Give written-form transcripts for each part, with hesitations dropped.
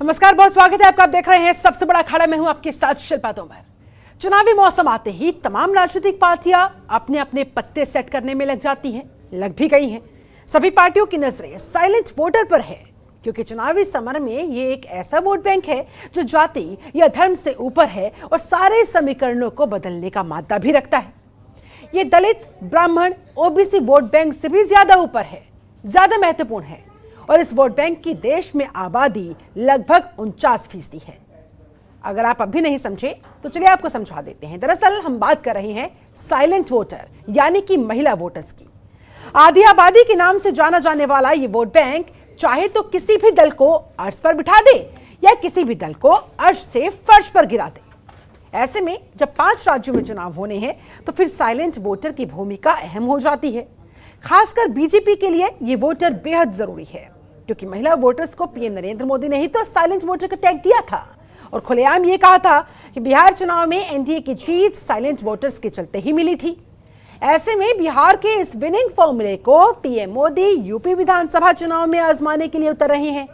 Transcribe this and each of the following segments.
नमस्कार, बहुत स्वागत है आपका। आप देख रहे हैं सबसे बड़ा अखाड़ा। मैं हूं आपके साथ शिल्पा तोमर। चुनावी मौसम आते ही तमाम राजनीतिक पार्टियां अपने अपने पत्ते सेट करने में लग जाती हैं, लग भी गई हैं। सभी पार्टियों की नजरें साइलेंट वोटर पर है, क्योंकि चुनावी समर में ये एक ऐसा वोट बैंक है जो जाति या धर्म से ऊपर है और सारे समीकरणों को बदलने का मादा भी रखता है। ये दलित, ब्राह्मण, ओबीसी वोट बैंक से भी ज्यादा ऊपर है, ज्यादा महत्वपूर्ण है। और इस वोट बैंक की देश में आबादी लगभग 49% है। अगर आप अभी नहीं समझे तो चलिए आपको समझा देते हैं। दरअसल हम बात कर रहे हैं साइलेंट वोटर यानी कि महिला वोटर्स की। आधी आबादी के नाम से जाना जाने वाला ये वोट बैंक चाहे तो किसी भी दल को अर्श पर बिठा दे या किसी भी दल को अर्श से फर्श पर गिरा दे। ऐसे में जब 5 राज्यों में चुनाव होने हैं तो फिर साइलेंट वोटर की भूमिका अहम हो जाती है। खासकर बीजेपी के लिए ये वोटर बेहद जरूरी है, क्योंकि महिला वोटर्स को पीएम नरेंद्र मोदी ने ही तो साइलेंट वोटर का टैग दिया था और खुलेआम ये कहा था कि बिहार चुनाव में एनडीए की जीत साइलेंट वोटर्स के चलते ही मिली थी। ऐसे में बिहार के इस विनिंग फॉर्मूले को पीएम मोदी यूपी विधानसभा चुनाव में आजमाने के लिए उतर रहे हैं।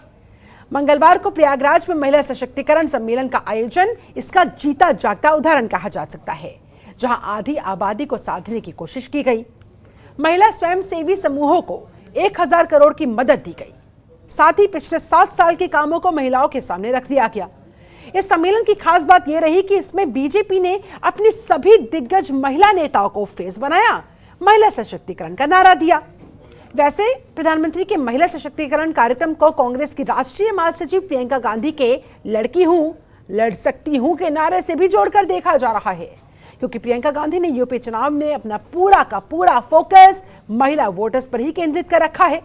मंगलवार को प्रयागराज में महिला सशक्तिकरण सम्मेलन का आयोजन इसका जीता जागता उदाहरण कहा जा सकता है, जहां आधी आबादी को साधने की कोशिश की गई। महिला स्वयंसेवी समूहों को 1000 करोड़ की मदद दी गई। साथ ही पिछले 7 साल के कामों को महिलाओं के सामने रख दिया गया। इस सम्मेलन की खास बात यह रही कि इसमें बीजेपी ने अपनी सभी दिग्गज महिला नेताओं को फेस बनाया, महिला सशक्तिकरण का नारा दिया। वैसे प्रधानमंत्री के महिला सशक्तिकरण कार्यक्रम को कांग्रेस की राष्ट्रीय महासचिव प्रियंका गांधी के लड़की हूं, लड़ सकती हूं के नारे से भी जोड़कर देखा जा रहा है, क्योंकि प्रियंका गांधी ने यूपी चुनाव में अपना पूरा का पूरा फोकस महिला वोटर्स पर ही केंद्रित कर रखा है।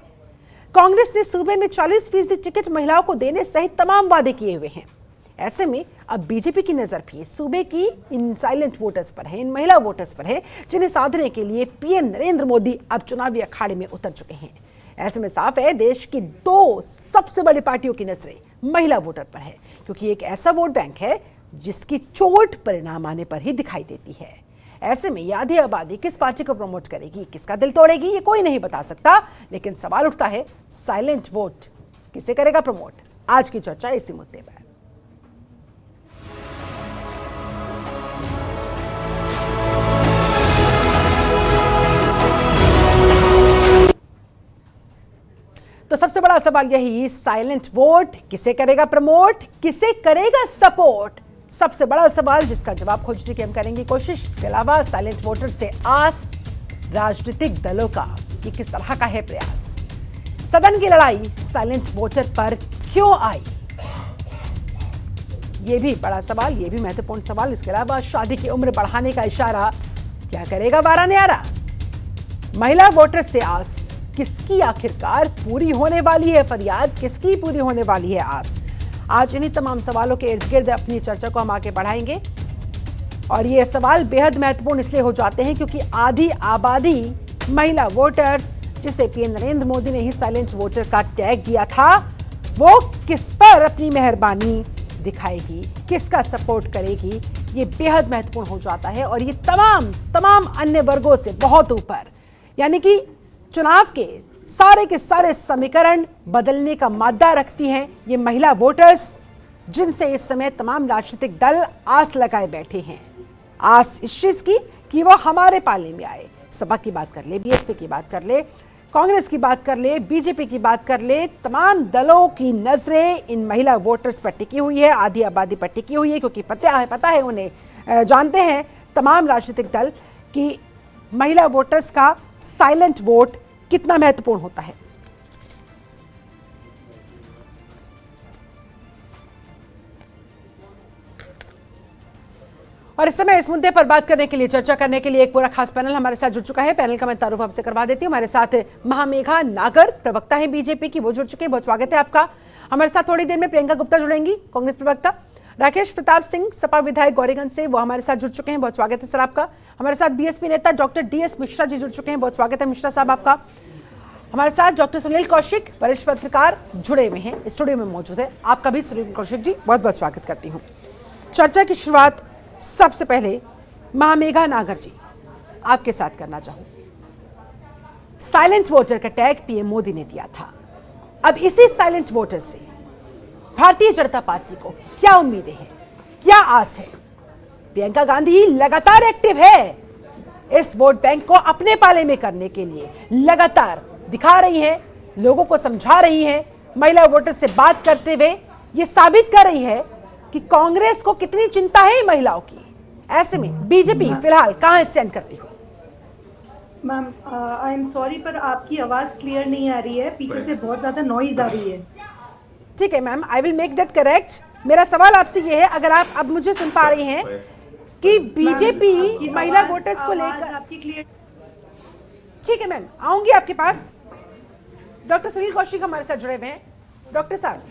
कांग्रेस ने सूबे में 40% टिकट महिलाओं को देने सहित तमाम वादे किए हुए हैं। ऐसे में अब बीजेपी की नजर भी सूबे की इन साइलेंट वोटर्स पर है, इन महिला वोटर्स पर है, जिन्हें साधने के लिए पीएम नरेंद्र मोदी अब चुनावी अखाड़े में उतर चुके हैं। ऐसे में साफ है देश की 2 सबसे बड़ी पार्टियों की नजरें महिला वोटर पर है, क्योंकि एक ऐसा वोट बैंक है जिसकी चोट परिणाम आने पर ही दिखाई देती है। ऐसे में यह आधी आबादी किस पार्टी को प्रमोट करेगी, किसका दिल तोड़ेगी, ये कोई नहीं बता सकता। लेकिन सवाल उठता है साइलेंट वोट किसे करेगा प्रमोट। आज की चर्चा इसी मुद्दे पर। तो सबसे बड़ा सवाल यही, साइलेंट वोट किसे करेगा प्रमोट, किसे करेगा सपोर्ट। सबसे बड़ा सवाल जिसका जवाब खोजने की हम करेंगे कोशिश। इसके अलावा साइलेंट वोटर से आस राजनीतिक दलों का ये किस तरह का है प्रयास। सदन की लड़ाई साइलेंट वोटर पर क्यों आई, ये भी बड़ा सवाल, ये भी महत्वपूर्ण सवाल। इसके अलावा शादी की उम्र बढ़ाने का इशारा क्या करेगा वारा न्यारा। महिला वोटर से आस किसकी आखिरकार पूरी होने वाली है, फरियाद किसकी पूरी होने वाली है आस। आज इन्हीं तमाम सवालों के इर्द गिर्द अपनी चर्चा को हम आगे बढ़ाएंगे। और ये सवाल बेहद महत्वपूर्ण इसलिए हो जाते हैं क्योंकि आधी आबादी महिला वोटर्स, जिसे पीएम नरेंद्र मोदी ने ही साइलेंट वोटर का टैग दिया था, वो किस पर अपनी मेहरबानी दिखाएगी, किसका सपोर्ट करेगी, ये बेहद महत्वपूर्ण हो जाता है। और ये तमाम अन्य वर्गों से बहुत ऊपर, यानी कि चुनाव के सारे समीकरण बदलने का मादा रखती हैं ये महिला वोटर्स, जिनसे इस समय तमाम राजनीतिक दल आस लगाए बैठे हैं। आस इस चीज की कि वो हमारे पाले में आए। सपा की बात कर ले, बीएसपी की बात कर ले, कांग्रेस की बात कर ले, बीजेपी की बात कर ले, तमाम दलों की नजरें इन महिला वोटर्स पर टिकी हुई है, आधी आबादी पर टिकी हुई है, क्योंकि पता है उन्हें, जानते हैं तमाम राजनीतिक दल कि महिला वोटर्स का साइलेंट वोट कितना महत्वपूर्ण होता है। और इस समय इस मुद्दे पर बात करने के लिए, चर्चा करने के लिए एक पूरा खास पैनल हमारे साथ जुड़ चुका है। पैनल का मैं तारुफ आपसे करवा देती हूँ। हमारे साथ महामेघा नागर, प्रवक्ता है बीजेपी की, वो जुड़ चुके हैं। बहुत स्वागत है आपका। हमारे साथ थोड़ी देर में प्रियंका गुप्ता जुड़ेंगी, कांग्रेस प्रवक्ता। राकेश प्रताप सिंह, सपा विधायक गौरीगंज से, वो हमारे साथ जुड़ चुके हैं। बहुत स्वागत है सर आपका। हमारे साथ बीएसपी नेता डॉक्टर डीएस मिश्रा जी जुड़ चुके हैं। बहुत स्वागत है मिश्रा साहब आपका। हमारे साथ डॉक्टर सुनील कौशिक, वरिष्ठ पत्रकार, जुड़े हुए हैं, स्टूडियो में मौजूद है। आपका भी सुनील कौशिक जी बहुत बहुत स्वागत करती हूँ। चर्चा की शुरुआत सबसे पहले महामेघा नागर जी आपके साथ करना चाहूँ। साइलेंट वोटर का टैग पीएम मोदी ने दिया था। अब इसी साइलेंट वोटर से भारतीय जनता पार्टी को क्या उम्मीदें हैं, क्या आस है? प्रियंका गांधी लगातार एक्टिव है, इस वोट बैंक को अपने पाले में करने के लिए लगातार दिखा रही हैं, लोगों को समझा रही हैं, महिला वोटर्स से बात करते हुए ये साबित कर रही है कि कांग्रेस को कितनी चिंता है महिलाओं की। ऐसे में बीजेपी फिलहाल कहां स्टैंड करती हो? मैम आई एम सॉरी पर आपकी आवाज क्लियर नहीं आ रही है, पीछे से बहुत ज्यादा नॉइज आ रही है। ठीक है ma'am, I will make that correct. मेरा सवाल आपसे ये है, अगर आप अब मुझे सुन पा रही हैं कि बीजेपी महिला वोटर्स को लेकर आपकी क्लियर। ठीक है मैम, आऊंगी आपके पास। डॉक्टर सुनील कौशिक हमारे साथ जुड़े हुए हैं। डॉक्टर साहब,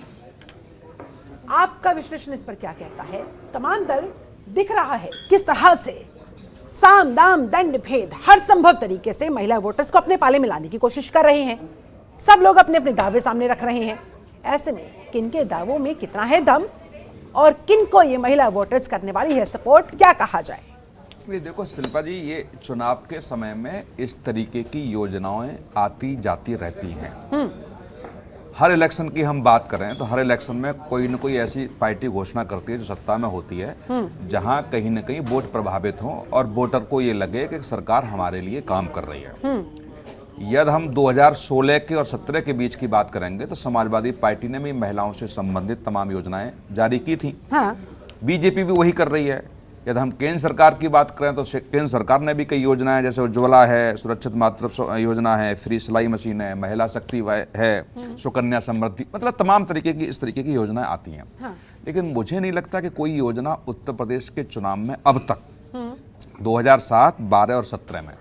आपका विश्लेषण इस पर क्या कहता है? तमाम दल दिख रहा है किस तरह से साम दाम दंड भेद हर संभव तरीके से महिला वोटर्स को अपने पाले में लाने की कोशिश कर रहे हैं। सब लोग अपने अपने दावे सामने रख रहे हैं। ऐसे में किनके दावों में कितना है दम और किनको ये महिला वोटर्स करने वाली है सपोर्ट, क्या कहा जाए? ये देखो शिल्पा जी, ये चुनाव के समय में इस तरीके की योजनाएं आती जाती रहती हैं। हर इलेक्शन की हम बात करें तो हर इलेक्शन में कोई न कोई ऐसी पार्टी घोषणा करती है जो सत्ता में होती है, जहां कहीं न कहीं वोट प्रभावित हो और वोटर को ये लगे कि सरकार हमारे लिए काम कर रही है। यदि हम 2016 के और 17 के बीच की बात करेंगे तो समाजवादी पार्टी ने भी महिलाओं से संबंधित तमाम योजनाएं जारी की थी। बीजेपी भी वही कर रही है। यदि हम केंद्र सरकार की बात करें तो केंद्र सरकार ने भी कई योजनाएं, जैसे उज्ज्वला है, सुरक्षित मातृत्व योजना है, फ्री सिलाई मशीन है, महिला शक्ति है, सुकन्या समृद्धि, मतलब तमाम तरीके की इस तरीके की योजनाएं आती हैं। लेकिन मुझे नहीं लगता कि कोई योजना उत्तर प्रदेश के चुनाव में अब तक 2007, 12 और 17 में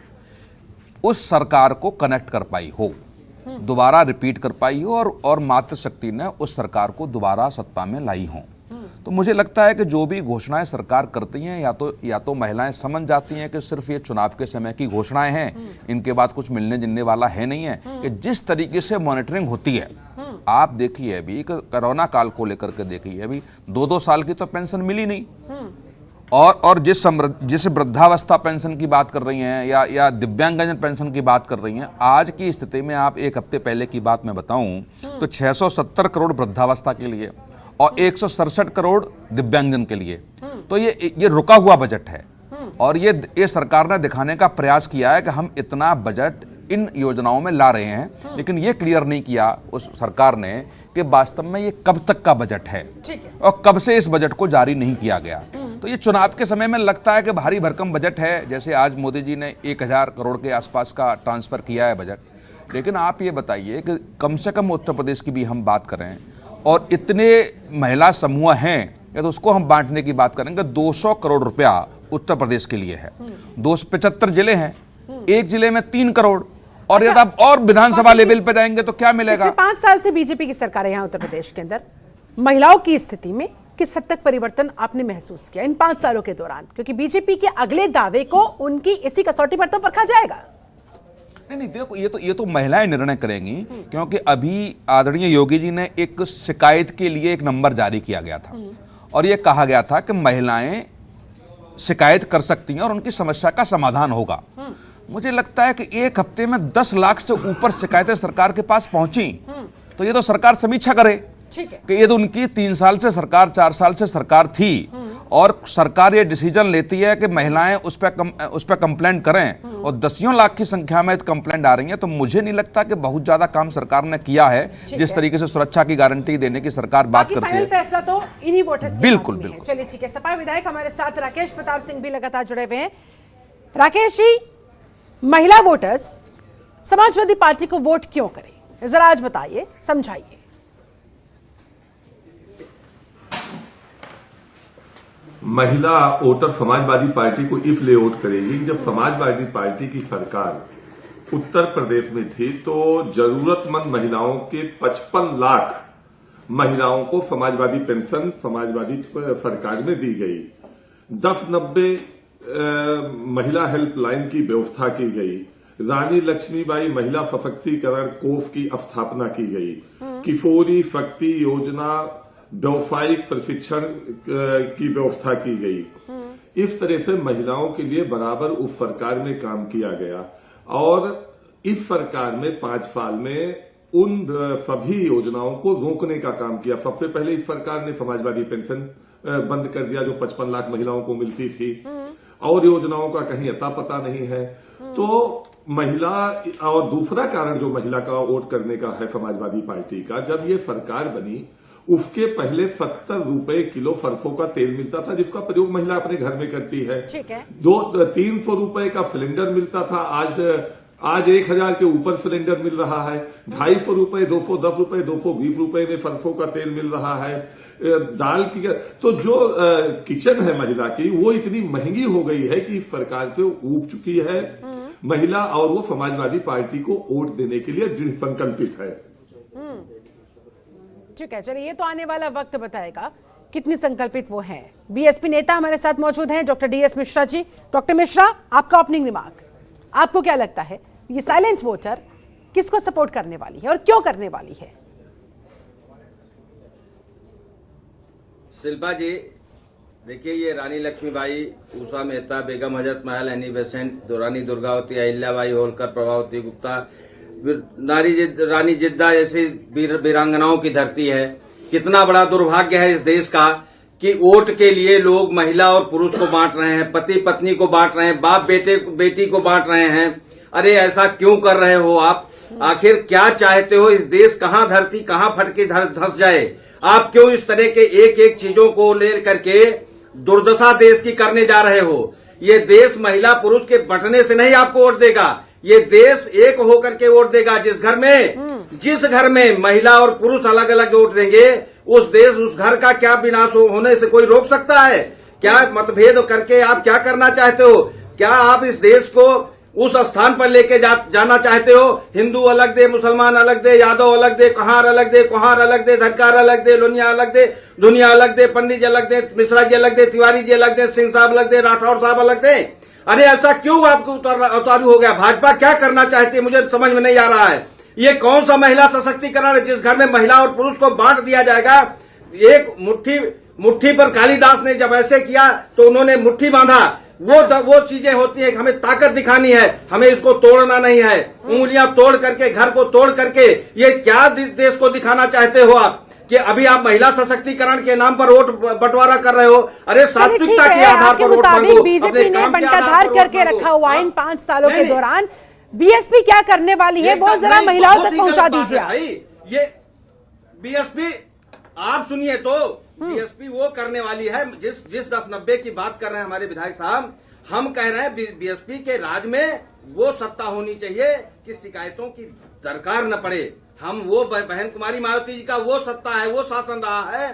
उस सरकार को कनेक्ट कर पाई हो, दोबारा रिपीट कर पाई हो और मातृशक्ति ने उस सरकार को दोबारा सत्ता में लाई हो। तो मुझे लगता है कि जो भी घोषणाएं सरकार करती हैं या तो महिलाएं समझ जाती हैं कि सिर्फ ये चुनाव के समय की घोषणाएं हैं, इनके बाद कुछ मिलने जुलने वाला है नहीं है, कि जिस तरीके से मॉनिटरिंग होती है। आप देखिए अभी कोरोना काल को लेकर के देखिए, अभी 2-2 साल की तो पेंशन मिली नहीं, और जिस वृद्धावस्था पेंशन की बात कर रही हैं या दिव्यांगजन पेंशन की बात कर रही हैं, आज की स्थिति में आप एक हफ्ते पहले की बात मैं बताऊं तो 670 करोड़ वृद्धावस्था के लिए और 167 करोड़ दिव्यांगजन के लिए। तो ये रुका हुआ बजट है और ये सरकार ने दिखाने का प्रयास किया है कि हम इतना बजट इन योजनाओं में ला रहे हैं, लेकिन ये क्लियर नहीं किया उस सरकार ने कि वास्तव में ये कब तक का बजट है और कब से इस बजट को जारी नहीं किया गया। तो ये चुनाव के समय में लगता है कि भारी भरकम बजट है, जैसे आज मोदी जी ने 1000 करोड़ के आसपास का ट्रांसफर किया है बजट। लेकिन आप ये बताइए कि कम से कम उत्तर प्रदेश की भी हम बात करें और इतने महिला समूह हैं, या तो उसको हम बांटने की बात करेंगे, 200 करोड़ रुपया उत्तर प्रदेश के लिए है। 275 जिले हैं, एक जिले में 3 करोड़, और यदि आप और विधानसभा लेवल पे जाएंगे तो क्या मिलेगा? 5 साल से बीजेपी की सरकार है यहाँ उत्तर प्रदेश के अंदर, महिलाओं की स्थिति में किस हद तक परिवर्तन आपने महसूस किया इन 5 सालों के दौरान? क्योंकि बीजेपी के अगले दावे को उनकी इसी कसौटी पर तो परखा जाएगा। नहीं देखो, ये तो महिलाएं निर्णय करेंगी, क्योंकि अभी आदरणीय योगी जी ने एक शिकायत के लिए एक नंबर जारी किया गया था और ये कहा गया था कि महिलाएं शिकायत कर सकती हैं और उनकी समस्या का समाधान होगा। मुझे लगता है कि एक हफ्ते में 10 लाख से ऊपर शिकायतें सरकार के पास पहुंची, तो ये तो सरकार समीक्षा करे कि ये तो उनकी 3 साल से सरकार, 4 साल से सरकार थी और सरकार ये डिसीजन लेती है कि महिलाएं उस पर कंप्लेंट करें और 10 लाख की संख्या में कंप्लेंट आ रही है। तो मुझे नहीं लगता कि बहुत ज्यादा काम सरकार ने किया है, जिस तरीके से सुरक्षा की गारंटी देने की सरकार बात करती है। फैसला तो इन्हीं वोटर्स बिल्कुल। चलिए ठीक है, सपा विधायक हमारे साथ राकेश प्रताप सिंह भी लगातार जुड़े हुए हैं। राकेश जी, महिला वोटर्स समाजवादी पार्टी को वोट क्यों करें, जरा आज बताइए, समझाइए। महिला वोटर समाजवादी पार्टी को इसलिए वोट करेगी, जब समाजवादी पार्टी की सरकार उत्तर प्रदेश में थी तो जरूरतमंद महिलाओं के 55 लाख महिलाओं को समाजवादी पेंशन समाजवादी सरकार में दी गई। 1090 महिला हेल्पलाइन की व्यवस्था की गई। रानी लक्ष्मीबाई महिला सशक्तिकरण कोष की स्थापना की गई। किशोरी शक्ति योजना व्यवसायिक प्रशिक्षण की व्यवस्था की गई। इस तरह से महिलाओं के लिए बराबर उस सरकार में काम किया गया और इस सरकार में 5 साल में उन सभी योजनाओं को रोकने का काम किया। सबसे पहले इस सरकार ने समाजवादी पेंशन बंद कर दिया जो 55 लाख महिलाओं को मिलती थी, और योजनाओं का कहीं अता पता नहीं है। तो महिला, और दूसरा कारण जो महिला का वोट करने का है समाजवादी पार्टी का, जब ये सरकार बनी उसके पहले 70 रुपए किलो सरसों का तेल मिलता था जिसका प्रयोग महिला अपने घर में करती है। ठीक है। 300 रुपए का सिलेंडर मिलता था, आज 1000 के ऊपर सिलेंडर मिल रहा है। 250 रुपए, 210 रुपए, 220 रुपए में सरसों का तेल मिल रहा है। दाल की तो जो किचन है महिला की वो इतनी महंगी हो गई है कि इस सरकार से ऊब चुकी है महिला, और वो समाजवादी पार्टी को वोट देने के लिए दृढ़ संकल्पित है। ठीक है, चलिए ये तो आने वाला वक्त बताएगा कितनी संकल्पित वो हैं। बीएसपी नेता हमारे साथ मौजूद हैं doctor DS Mishra ji. Doctor Mishra, आपका ओपनिंग रिमार्क, आपको क्या लगता है ये साइलेंट वोटर किसको सपोर्ट करने वाली है और क्यों करने वाली है? शिल्पा जी, देखिए ये रानी लक्ष्मीबाई, उषा मेहता, बेगम हजरत महल, एनी बेसेंट, रानी दुर्गावती, अहिल्याबाई होलकर, प्रभावती गुप्ता, रानी जिद्दा जैसी वीरांगनाओं की धरती है। कितना बड़ा दुर्भाग्य है इस देश का कि वोट के लिए लोग महिला और पुरुष को बांट रहे हैं, पति पत्नी को बांट रहे हैं, बाप बेटी को बांट रहे हैं। अरे ऐसा क्यों कर रहे हो आप? आखिर क्या चाहते हो? इस देश कहाँ धरती कहाँ फटके धंस जाए? आप क्यों इस तरह के एक एक चीजों को ले करके दुर्दशा देश की करने जा रहे हो? ये देश महिला पुरुष के बंटने से नहीं आपको वोट देगा, ये देश एक होकर के वोट देगा। जिस घर में महिला और पुरुष अलग अलग वोट देंगे उस घर का क्या विनाश होने से कोई रोक सकता है? क्या मतभेद करके आप क्या करना चाहते हो? क्या आप इस देश को उस स्थान पर लेके जाना चाहते हो? हिंदू अलग दे, मुसलमान अलग दे, यादव अलग दे, कहार अलग दे, कुहार अलग दे, धरकार अलग दे, लोनिया अलग दे, दुनिया अलग दे, पंडित जी अलग दे, मिश्रा जी अलग दे, तिवारी जी अलग दे, सिंह साहब अलग दे, राठौर साहब अलग दे। अरे ऐसा क्यों आपको उतारू हो गया? भाजपा क्या करना चाहती है मुझे समझ में नहीं आ रहा है। ये कौन सा महिला सशक्तिकरण है जिस घर में महिला और पुरुष को बांट दिया जाएगा? एक मुट्ठी पर कालिदास ने जब ऐसे किया तो उन्होंने मुट्ठी बांधा। वो चीजें होती है, हमें ताकत दिखानी है, हमें इसको तोड़ना नहीं है। उंगलियां तोड़ करके, घर को तोड़ करके ये क्या देश को दिखाना चाहते हो आप कि अभी आप महिला सशक्तिकरण के नाम पर वोट बंटवारा कर रहे हो? अरे सात्विकता के आधार पर वोट मांगो। बीजेपी ने बंटाधार करके रखा हुआ इन 5 सालों के दौरान बीएसपी क्या करने वाली है वो जरा महिलाओं तक पहुंचा दीजिए। ये बीएसपी आप सुनिए तो, बीएसपी वो करने वाली है जिस 10-90 की बात कर रहे हैं हमारे विधायक साहब। हम कह रहे हैं बीएसपी के राज में वो सत्ता होनी चाहिए कि शिकायतों की दरकार न पड़े। हम वो बहन कुमारी मायावती जी का वो सत्ता है, वो शासन रहा है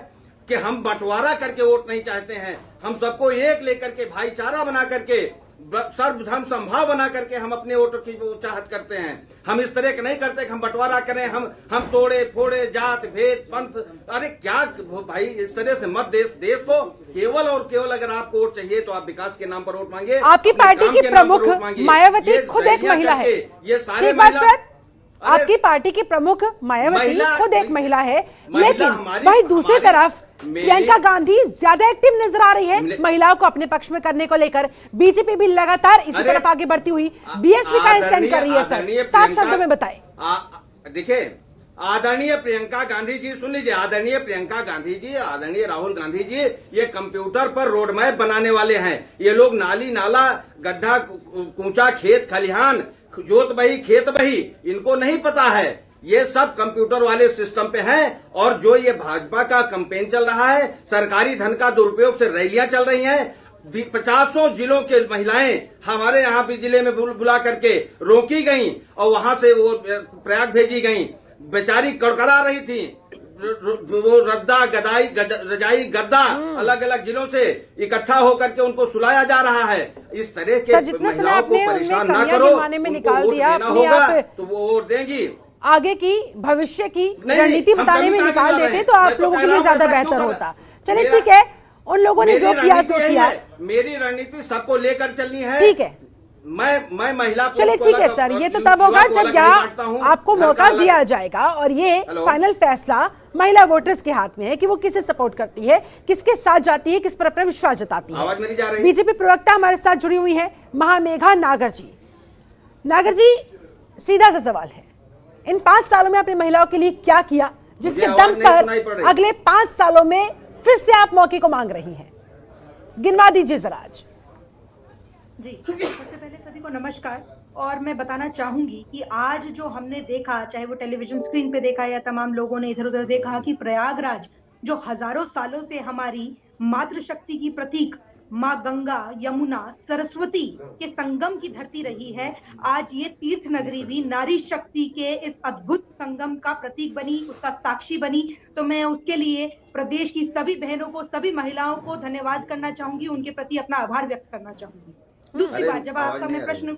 कि हम बंटवारा करके वोट नहीं चाहते हैं। हम सबको एक लेकर के, भाईचारा बना करके, सर्वधर्म संभाव बना करके हम अपने वोटों की चाहत करते हैं। हम इस तरह के नहीं करते कि हम बंटवारा करें, हम तोड़े फोड़े, जात भेद पंथ। अरे क्या भाई, इस तरह से मत देश को केवल और केवल अगर आपको वोट चाहिए तो आप विकास के नाम पर वोट मांगे। आपकी पार्टी की प्रमुख मायावती खुद एक महिला है। ये सारे आपकी पार्टी की प्रमुख मायावती खुद एक महिला है, लेकिन वही दूसरी तरफ प्रियंका गांधी ज्यादा एक्टिव नजर आ रही है महिलाओं को अपने पक्ष में करने को लेकर। बीजेपी भी लगातार इसी तरफ आगे बढ़ती हुई बीएसपी का स्टैंड कर रही है। सर साफ शब्दों में बताएं। देखिए, आदरणीय प्रियंका गांधी जी, सुन लीजिए, आदरणीय प्रियंका गांधी जी, आदरणीय राहुल गांधी जी, ये कंप्यूटर पर रोड मैप बनाने वाले हैं। ये लोग नाली नाला, गड्ढा, कूचा, खेत खलिहान, जोत बही, खेत बही, इनको नहीं पता है। ये सब कंप्यूटर वाले सिस्टम पे हैं। और जो ये भाजपा का कैंपेन चल रहा है, सरकारी धन का दुरुपयोग से रैलियां चल रही हैं। 50 जिलों के महिलाएं हमारे यहाँ भी जिले में बुला करके रोकी गईं और वहां से वो प्रयाग भेजी गईं। बेचारी कड़कड़ा रही थी। वो रद्दा, गदाई, रजाई, गद्दा अलग अलग जिलों से इकट्ठा होकर के उनको सुलाया जा रहा है। इस तरह के महिलाओं को परेशान न करो, निकाल दिया अपने आप तो वो वोट देंगी। आगे की भविष्य की रणनीति बताने में निकाल देते तो आप लोगों के लिए ज्यादा बेहतर होता। चलिए ठीक है, उन लोगों ने जो किया सो किया। मेरी रणनीति सबको लेकर चलनी है। ठीक है, मैं महिला। चलिए ठीक है सर, ये तो तब होगा जब यहाँ आपको मौका दिया जाएगा और ये फाइनल फैसला महिला वोटर्स के हाथ में है कि वो किसे सपोर्ट करती है, किसके साथ जाती है, किस पर अपना विश्वास जताती है। बीजेपी प्रवक्ता हमारे साथ जुड़ी हुई है महामेघा नागर जी। नागर जी, सीधा सा सवाल है, इन 5 सालों में आपने महिलाओं के लिए क्या किया जिसके मुझे आवाज दम नहीं सुनाई पड़ पर रही। अगले 5 सालों में फिर से आप मौके को मांग रही हैं? गिनवा दीजिए जरा आज। जी, सबसे पहले सभी को नमस्कार। और मैं बताना चाहूंगी कि आज जो हमने देखा, चाहे वो टेलीविजन स्क्रीन पे देखा या तमाम लोगों ने इधर उधर देखा, कि प्रयागराज जो हजारों सालों से हमारी मातृशक्ति की प्रतीक माँ गंगा, यमुना, सरस्वती के संगम की धरती रही है, आज ये तीर्थ नगरी भी नारी शक्ति के इस अद्भुत संगम का प्रतीक बनी, उसका साक्षी बनी। तो मैं उसके लिए प्रदेश की सभी बहनों को, सभी महिलाओं को धन्यवाद करना चाहूंगी, उनके प्रति अपना आभार व्यक्त करना चाहूंगी। दूसरी अरे, बात, जब आवाज आपका नहीं मैं आ प्रश्न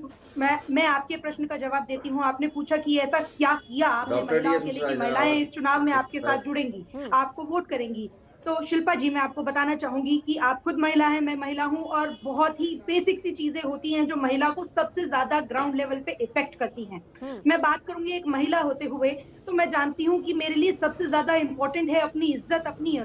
मैं आपके प्रश्न का जवाब देती हूँ। आपने पूछा कि ऐसा क्या किया आपने डॉक्टर महिलाओं DS के लिए कि मिश्रा, महिलाएं इस चुनाव में आपके मिश्रा। साथ जुड़ेंगी, आपको वोट करेंगी। तो शिल्पा जी, मैं आपको बताना चाहूंगी कि आप खुद महिला हैं, मैं महिला हूं, और बहुत ही बेसिक सी चीजें होती हैं जो महिला को सबसे ज्यादा ग्राउंड लेवल पे इफेक्ट करती हैं। मैं बात करूंगी एक महिला होते हुए, तो मैं जानती हूं कि मेरे लिए सबसे ज्यादा इंपॉर्टेंट है अपनी इज्जत, अपनी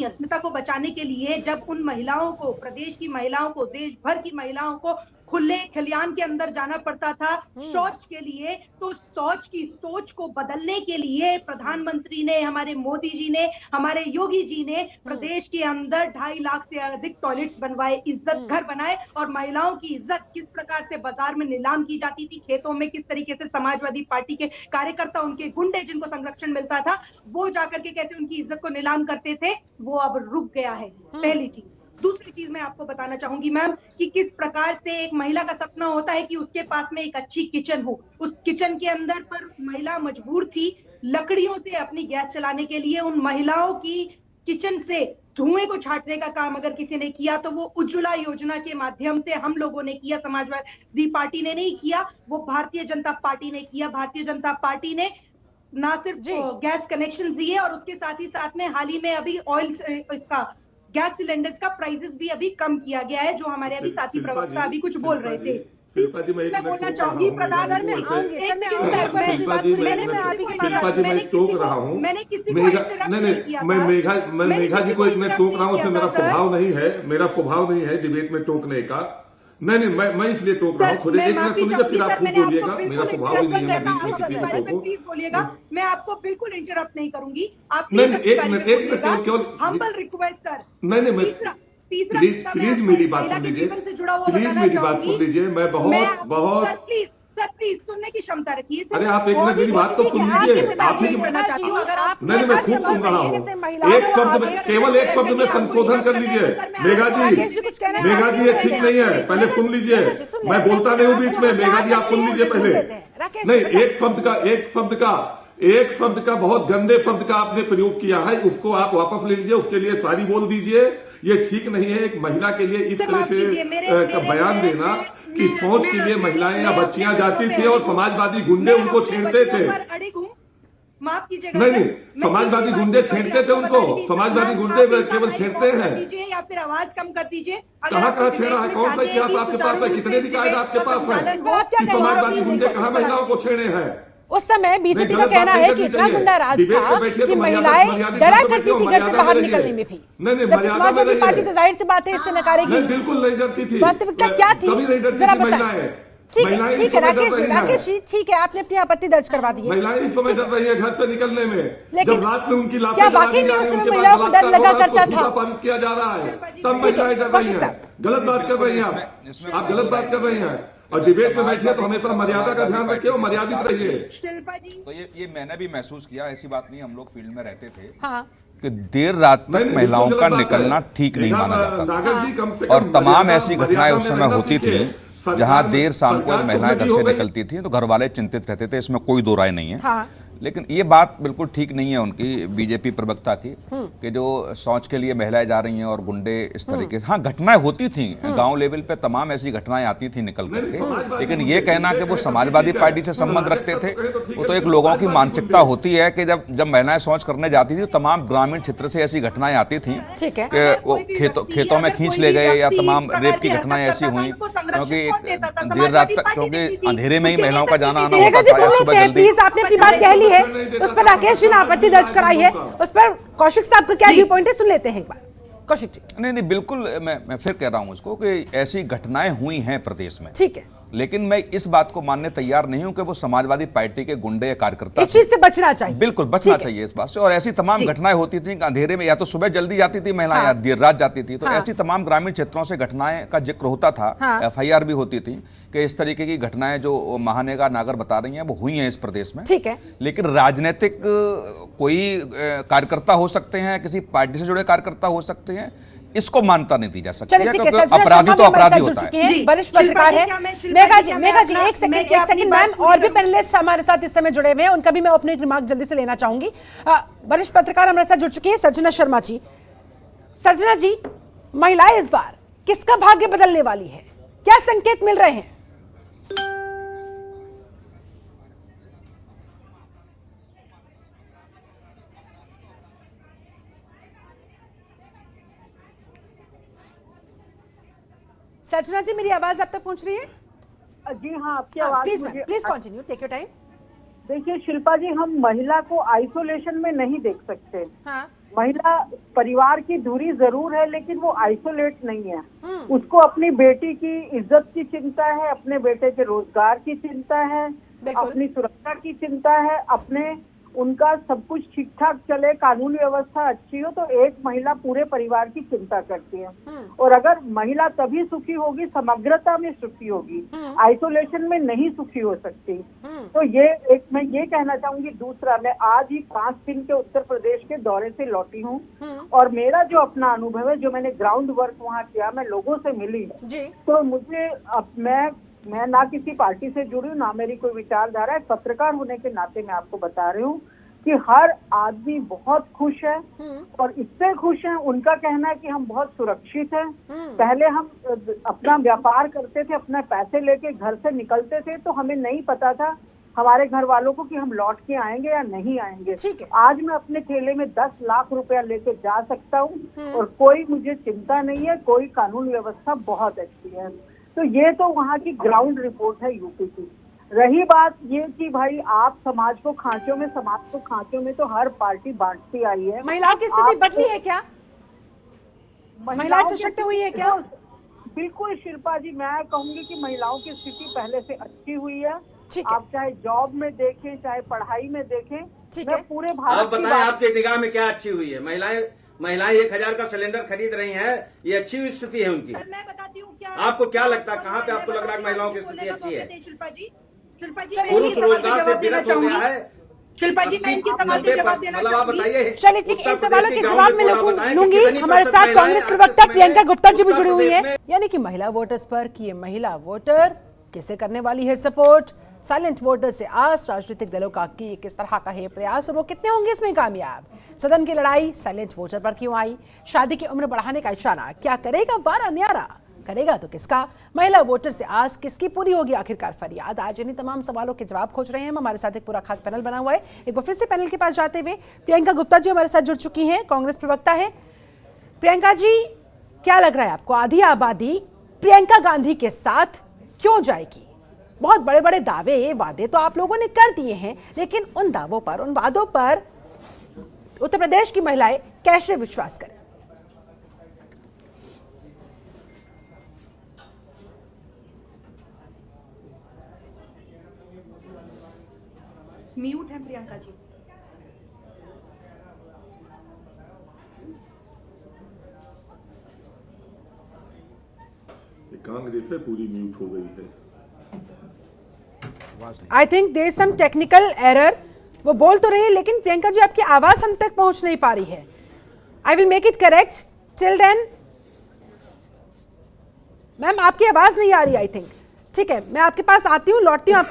अस्मिता को बचाने के लिए। जब उन महिलाओं को, प्रदेश की महिलाओं को, देश भर की महिलाओं को खुले खलियान के अंदर जाना पड़ता था शौच के लिए, तो शौच की सोच को बदलने के लिए प्रधानमंत्री ने, हमारे मोदी जी ने, हमारे योगी जी ने प्रदेश के अंदर 2.5 लाख से अधिक टॉयलेट्स बनवाए, इज्जत घर बनाए, और महिलाओं की इज्जत किस प्रकार से बाजार में नीलाम की जाती थी, खेतों में किस तरीके से समाजवादी पार्टी के कार्यकर्ता, उनके गुंडे जिनको संरक्षण मिलता था, वो जाकर के कैसे उनकी इज्जत को नीलाम करते थे, वो अब रुक गया है। पहली चीज। दूसरी चीज मैं आपको बताना चाहूंगी मैम, कि किस प्रकार से एक महिला का सपना होता है कि उसके पास में एक अच्छी किचन हो। उस किचन के अंदर पर महिला मजबूर थी लकड़ियों से अपनी गैस चलाने के लिए। उन महिलाओं की किचन से धुएं को छांटने का काम अगर किसी ने किया तो वो उज्ज्वला योजना के माध्यम से हम लोगों ने किया, समाजवादी पार्टी ने नहीं किया, वो भारतीय जनता पार्टी ने किया। भारतीय जनता पार्टी ने ना सिर्फ गैस कनेक्शन दिए, और उसके साथ ही साथ में हाल ही में अभी ऑयल, इसका गैस सिलेंडर्स का प्राइसेस भी अभी कम किया गया है, जो हमारे अभी साथी प्रवक्ता अभी कुछ बोल रहे थे। शिल्पा जी, मैं बोलना चाहूंगी प्रधान, शिल्पा जी, मैं टोक रहा हूँ। मैंने किसी को इंटरप्ट नहीं किया था। मैं मेघा जी को इसमें टोक रहा हूँ, उसमें मेरा स्वभाव नहीं है, डिबेट में टोकने का। नहीं, मैं इसलिए टोक रहा हूँ। थोड़ी एक मिनट सुनिए, फिर आप खुद बोलिएगा। मेरा स्वभाव भी नहीं है मैं बीच में किसी को टोकूं। प्लीज बोलिएगा, मैं आपको बिल्कुल इंटरप्ट नहीं करूंगी। आप नहीं, एक मिनट केवल हम्बल रिक्वेस्ट सर। नहीं, तीसरा प्लीज मेरी बात सुन लीजिए, प्लीज मेरी बात सुन लीजिए। मैं बहुत सर प्लीज सुनने की क्षमता रखिए। अरे आप एक मिनट मेरी बात तो सुन लीजिए। आप नहीं करना चाहती हूँ, अगर आप नहीं, मैं खूब सुन रहा हूँ। एक शब्द में, केवल एक शब्द में संशोधन कर लीजिए। मेघा जी ये ठीक नहीं है, पहले सुन लीजिए। मैं बोलता नहीं हूँ बीच में। मेघा जी आप सुन लीजिए पहले। नहीं, एक शब्द का बहुत गंदे शब्द का आपने प्रयोग किया है, उसको आप वापस ले लीजिए, उसके लिए सॉरी बोल दीजिए। ये ठीक नहीं है एक महिला के लिए इस तरह से का बयान देना कि सोच के लिए महिलाएं या बच्चियां जाती थी और समाजवादी गुंडे उनको छेड़ते थे। माफ कीजिएगा, नहीं, समाजवादी गुंडे छेड़ते थे उनको। समाजवादी गुंडे केवल छेड़ते हैं। या फिर आवाज कम कर दीजिए। कहाँ छेड़ा है? कौन सा इतिहास आपके पास है? कितने रिकॉर्ड आपके पास है कि समाजवादी गुंडे कहाँ महिलाओं को छेड़े हैं? उस समय बीजेपी का कहना है कि इतना गुंडा राज था कि महिलाएं डरा करती थी घर से बाहर निकलने में भी। समाजवादी पार्टी तो जाहिर सी बात है इससे नकारेगी। बिल्कुल नहीं डरती थी। वास्तविकता क्या थी जरा बताएं। ठीक है राकेश जी, ठीक है, आपने अपनी आपत्ति दर्ज करवा दी है। महिलाएं इस समय डर रही है घर से निकलने में, लेकिन जब रात में उनकी लाशें क्या वाकई में उस समय महिलाओं को डर लगा करता था? पारित किया जा रहा है, तब महिलाएं डर रही हैं। गलत बात कर रही हैं आप, गलत बात कर रही हैं। और डिबेट में बैठिए तो हमेशा मर्यादा का ध्यान रखिए और मर्यादित रहिए। शिल्पा जी, तो ये मैंने भी महसूस किया, ऐसी बात नहीं, हम लोग फील्ड में रहते थे हाँ। कि देर रात तक महिलाओं का निकलना ठीक नहीं माना जाता था, और तमाम ऐसी घटनाएं उस समय होती थी जहां देर शाम को महिलाएं घर से निकलती थी तो घर वाले चिंतित रहते थे, इसमें कोई दो राय नहीं है। हाँ। लेकिन ये बात बिल्कुल ठीक नहीं है उनकी, बीजेपी प्रवक्ता की, कि जो शौच के लिए महिलाएं जा रही हैं और गुंडे इस तरीके से। हाँ, घटनाएं होती थी गांव लेवल पे, तमाम ऐसी घटनाएं आती थी निकल करके, लेकिन ये कहना कि वो समाजवादी पार्टी से संबंध रखते थे, वो तो एक लोगों की मानसिकता होती है कि जब महिलाएं शौच करने जाती थी तो तमाम ग्रामीण क्षेत्र से ऐसी घटनाएं आती थी कि वो खेतों में खींच ले गए, या तमाम रेप की घटनाएं ऐसी हुई, क्योंकि देर रात तक, क्योंकि अंधेरे में ही महिलाओं का जाना आना होता था, सुबह जल्दी। प्लीज आपने अपनी बात कह ली है, उस पर राकेश जी ने आपत्ति दर्ज कराई है, उस पर कौशिक साहब का क्या व्यू पॉइंट है, सुन लेते हैं एक बार। कौशिक जी। नहीं, बिल्कुल मैं फिर कह रहा हूं उसको कि ऐसी घटनाएं हुई हैं प्रदेश में। ठीक है। लेकिन मैं इस बात को मानने तैयार नहीं हूं कि वो समाजवादी पार्टी के गुंडे या कार्यकर्ता इस चीज से बचना चाहिए। बिल्कुल बचना चाहिए इस बात से। और ऐसी तमाम घटनाएं होती थी अंधेरे में, या तो सुबह जल्दी जाती थी महिलाएं या देर रात जाती थी, तो ऐसी तमाम ग्रामीण क्षेत्रों से घटनाएं का जिक्र होता था, FIR भी होती थी कि इस तरीके की घटनाएं जो महानेगा नागर बता रही हैं वो हुई हैं इस प्रदेश में। ठीक है, लेकिन राजनीतिक कोई कार्यकर्ता हो सकते हैं, किसी पार्टी से जुड़े कार्यकर्ता हो सकते हैं, इसको मानता नहीं दी जा सकती है, क्योंकि अपराधी तो अपराधी होता है। वरिष्ठ पत्रकार है मेघा जी, एक सेकंड मैम, और भी पैनलिस्ट हमारे साथ इस समय जुड़े हुए हैं, उनका भी मैं ओपनिंग रिमार्क जल्दी से लेना चाहूंगी। वरिष्ठ पत्रकार हमारे साथ जुड़ चुकी है सर्जना शर्मा जी। सर्जना जी, महिलाएं इस बार किसका भाग्य बदलने वाली है, क्या संकेत मिल रहे हैं? सर्जना जी, मेरी आवाज आप तक पहुंच रही है? जी हाँ, आपकी आवाज please continue, take your time. देखिए शिल्पा जी, हम महिला को आइसोलेशन में नहीं देख सकते। हाँ। महिला परिवार की दूरी जरूर है, लेकिन वो आइसोलेट नहीं है। उसको अपनी बेटी की इज्जत की चिंता है, अपने बेटे के रोजगार की चिंता है, अपनी सुरक्षा की चिंता है, अपने उनका सब कुछ ठीक ठाक चले, कानून व्यवस्था अच्छी हो, तो एक महिला पूरे परिवार की चिंता करती है। और अगर महिला तभी सुखी होगी, समग्रता में सुखी होगी, आइसोलेशन में नहीं सुखी हो सकती। तो ये एक मैं ये कहना चाहूंगी। दूसरा, मैं आज ही 5 दिन के उत्तर प्रदेश के दौरे से लौटी हूँ, और मेरा जो अपना अनुभव है, जो मैंने ग्राउंड वर्क वहाँ किया, मैं लोगों से मिली, तो मुझे मैं ना किसी पार्टी से जुड़ी हूँ, ना मेरी कोई विचारधारा है। पत्रकार होने के नाते मैं आपको बता रही हूँ कि हर आदमी बहुत खुश है, और इससे खुश हैं, उनका कहना है कि हम बहुत सुरक्षित हैं। पहले हम अपना व्यापार करते थे, अपने पैसे लेके घर से निकलते थे, तो हमें नहीं पता था हमारे घर वालों को कि हम लौट के आएंगे या नहीं आएंगे। आज मैं अपने थैले में 10 लाख रुपया लेके जा सकता हूँ, और कोई मुझे चिंता नहीं है, कोई कानून व्यवस्था बहुत अच्छी है। तो ये तो वहाँ की ग्राउंड रिपोर्ट है यूपी की। रही बात ये कि भाई आप समाज को खांचों में तो हर पार्टी बांटती आई है। महिलाओं की स्थिति बदली है क्या? महिलाएं सशक्त हुई है क्या? बिल्कुल शिल्पा जी, मैं कहूंगी कि महिलाओं की स्थिति पहले से अच्छी हुई है। आप चाहे जॉब में देखें, चाहे पढ़ाई में देखें, मैं पूरे भारत आप बताएं आपके निगाह में क्या अच्छी हुई है? महिलाएं 1000 का सिलेंडर खरीद रही हैं, ये अच्छी हुई स्थिति है उनकी। मैं बताती हूँ क्या आपको क्या लगता है, कहाँ पे आपको लग रहा है महिलाओं की स्थिति अच्छी है? शिल्पा जी, पुरुष रोजगार से विरत हो गया है। शिल्पा जी, मैं इनके सवाल के जवाब देना चाहूंगी। चलिए ठीक, इन सवालों के जवाब में लूंगी। हमारे साथ कांग्रेस प्रवक्ता प्रियंका गुप्ता जी भी जुड़ी हुई है। यानी कि महिला वोटर्स पर कि ये महिला वोटर किसे करने वाली है सपोर्ट, साइलेंट वोटर से आस, राजनीतिक दलों का कि किस तरह का है प्रयास और वो कितने होंगे इसमें कामयाब। सदन की लड़ाई साइलेंट वोटर पर क्यों आई, शादी की उम्र बढ़ाने का इशारा क्या करेगा 12 न्यारा, करेगा तो किसका, महिला वोटर से आस किसकी पूरी होगी आखिरकार फरियाद। आज इन्हीं तमाम सवालों के जवाब खोज रहे हैं। हमारे साथ एक पूरा खास पैनल बना हुआ है। एक बार फिर से पैनल के पास जाते हुए प्रियंका गुप्ता जी हमारे साथ जुड़ चुकी हैं, कांग्रेस प्रवक्ता है। प्रियंका जी, क्या लग रहा है आपको, आधी आबादी प्रियंका गांधी के साथ क्यों जाएगी? बहुत बड़े बड़े दावे वादे तो आप लोगों ने कर दिए हैं, लेकिन उन दावों पर, उन वादों पर उत्तर प्रदेश की महिलाएं कैसे विश्वास करें? म्यूट है प्रियंका जी। कांग्रेस पूरी म्यूट हो गई है। I think there is some technical error. वो बोल तो रही है, लेकिन प्रियंका जी आपकी आवाज हम तक पहुंच नहीं पा रही है। I will make it correct. Till then ma'am आपकी आवाज नहीं आ रही आई थिंक। ठीक है, मैं आपके पास आती हूँ, लौटती हूँ।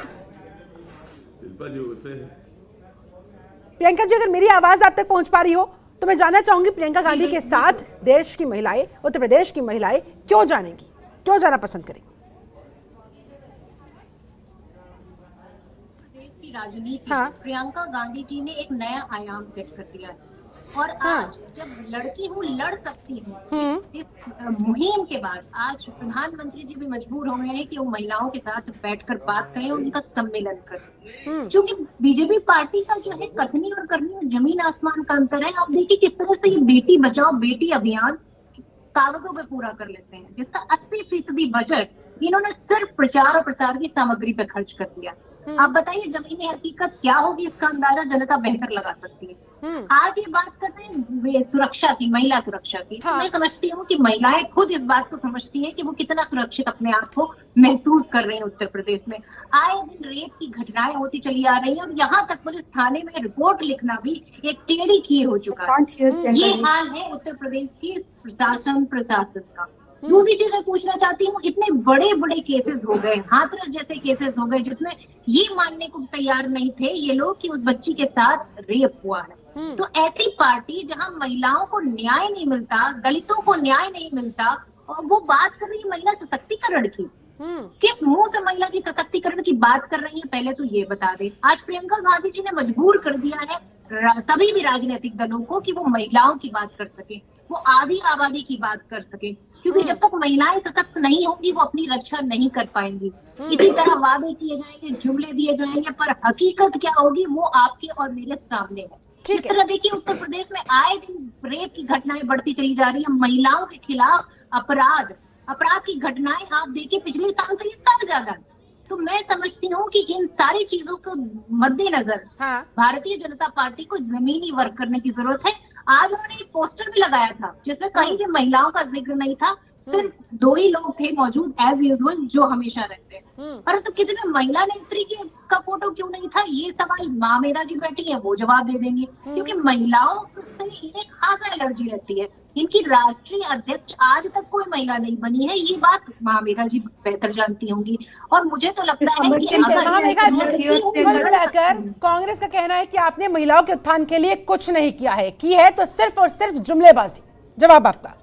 प्रियंका जी, अगर मेरी आवाज आप तक पहुंच पा रही हो तो मैं जानना चाहूंगी प्रियंका गांधी के साथ देश की महिलाएं, उत्तर प्रदेश की महिलाएं क्यों जानेंगी, क्यों जाना पसंद करेंगी? की राजनीति प्रियंका गांधी जी ने एक नया आयाम सेट कर दिया है, और आज जब लड़की हूँ लड़ सकती हूँ, इस मुहिम के बाद आज प्रधानमंत्री जी भी मजबूर हो गए हैं कि वो महिलाओं के साथ बैठकर बात करें, उनका सम्मेलन करें। क्योंकि बीजेपी पार्टी का जो है कथनी और करनी में जमीन आसमान का अंतर है। आप देखिए किस तरह से ये बेटी बचाओ बेटी अभियान कागजों पे पूरा कर लेते हैं, जिसका 80% बजट इन्होंने सिर्फ प्रचार और प्रसार की सामग्री पे खर्च कर दिया। आप बताइए जमीनी हकीकत क्या होगी, इसका अंदाजा जनता बेहतर लगा सकती है। आज ये बात करते हैं सुरक्षा की, महिला सुरक्षा की। हाँ। तो मैं समझती हूँ कि महिलाएं खुद इस बात को समझती हैं कि वो कितना सुरक्षित अपने आप को महसूस कर रही हैं। उत्तर प्रदेश में आए दिन रेप की घटनाएं होती चली आ रही हैं और यहाँ तक पुलिस थाने में रिपोर्ट लिखना भी एक टेढ़ी खीर हो चुका है। ये हाल है उत्तर प्रदेश की प्रशासन का। दूसरी चीज मैं पूछना चाहती हूँ, इतने बड़े बड़े केसेस हो गए, हाथरस जैसे केसेस हो गए जिसमें ये मानने को तैयार नहीं थे ये लोग कि उस बच्ची के साथ रेप हुआ है। तो ऐसी पार्टी जहां महिलाओं को न्याय नहीं मिलता, दलितों को न्याय नहीं मिलता, और वो बात कर रही है महिला सशक्तिकरण की। किस मुंह से महिला की सशक्तिकरण की बात कर रही है, पहले तो ये बता दें। आज प्रियंका गांधी जी ने मजबूर कर दिया है सभी भी राजनीतिक दलों को कि वो महिलाओं की बात कर सके, वो आधी आबादी की बात कर सके, क्योंकि जब तक महिलाएं सशक्त नहीं होंगी वो अपनी रक्षा नहीं कर पाएंगी। इसी तरह वादे किए जाएंगे, जुमले दिए जाएंगे, पर हकीकत क्या होगी वो आपके और मेरे सामने है। इस तरह देखिए उत्तर प्रदेश में आए दिन रेप की घटनाएं बढ़ती चली जा रही है, महिलाओं के खिलाफ अपराध की घटनाएं आप देखिए पिछले साल से इस साल ज्यादा है। तो मैं समझती हूँ कि इन सारी चीजों को मद्देनजर भारतीय जनता पार्टी को जमीनी वर्क करने की जरूरत है। आज उन्होंने एक पोस्टर भी लगाया था जिसमें कहीं भी महिलाओं का जिक्र नहीं था, सिर्फ 2 ही लोग थे मौजूद एज यूजुअल जो हमेशा रहते हैं। परंतु किसी में महिला नेत्री का फोटो क्यों नहीं था, ये सवाल माँ मेरा जी बैठी है वो जवाब दे देंगे, क्योंकि महिलाओं से इन्हें खासा एलर्जी रहती है। इनकी राष्ट्रीय अध्यक्ष आज तक कोई महिला नहीं बनी है, ये बात माँ मेघा जी बेहतर जानती होंगी। और मुझे तो लगता है कि कुल मिलाकर कांग्रेस का कहना है कि आपने महिलाओं के उत्थान के लिए कुछ नहीं किया है, की है तो सिर्फ और सिर्फ जुमलेबाजी। जवाब आपका।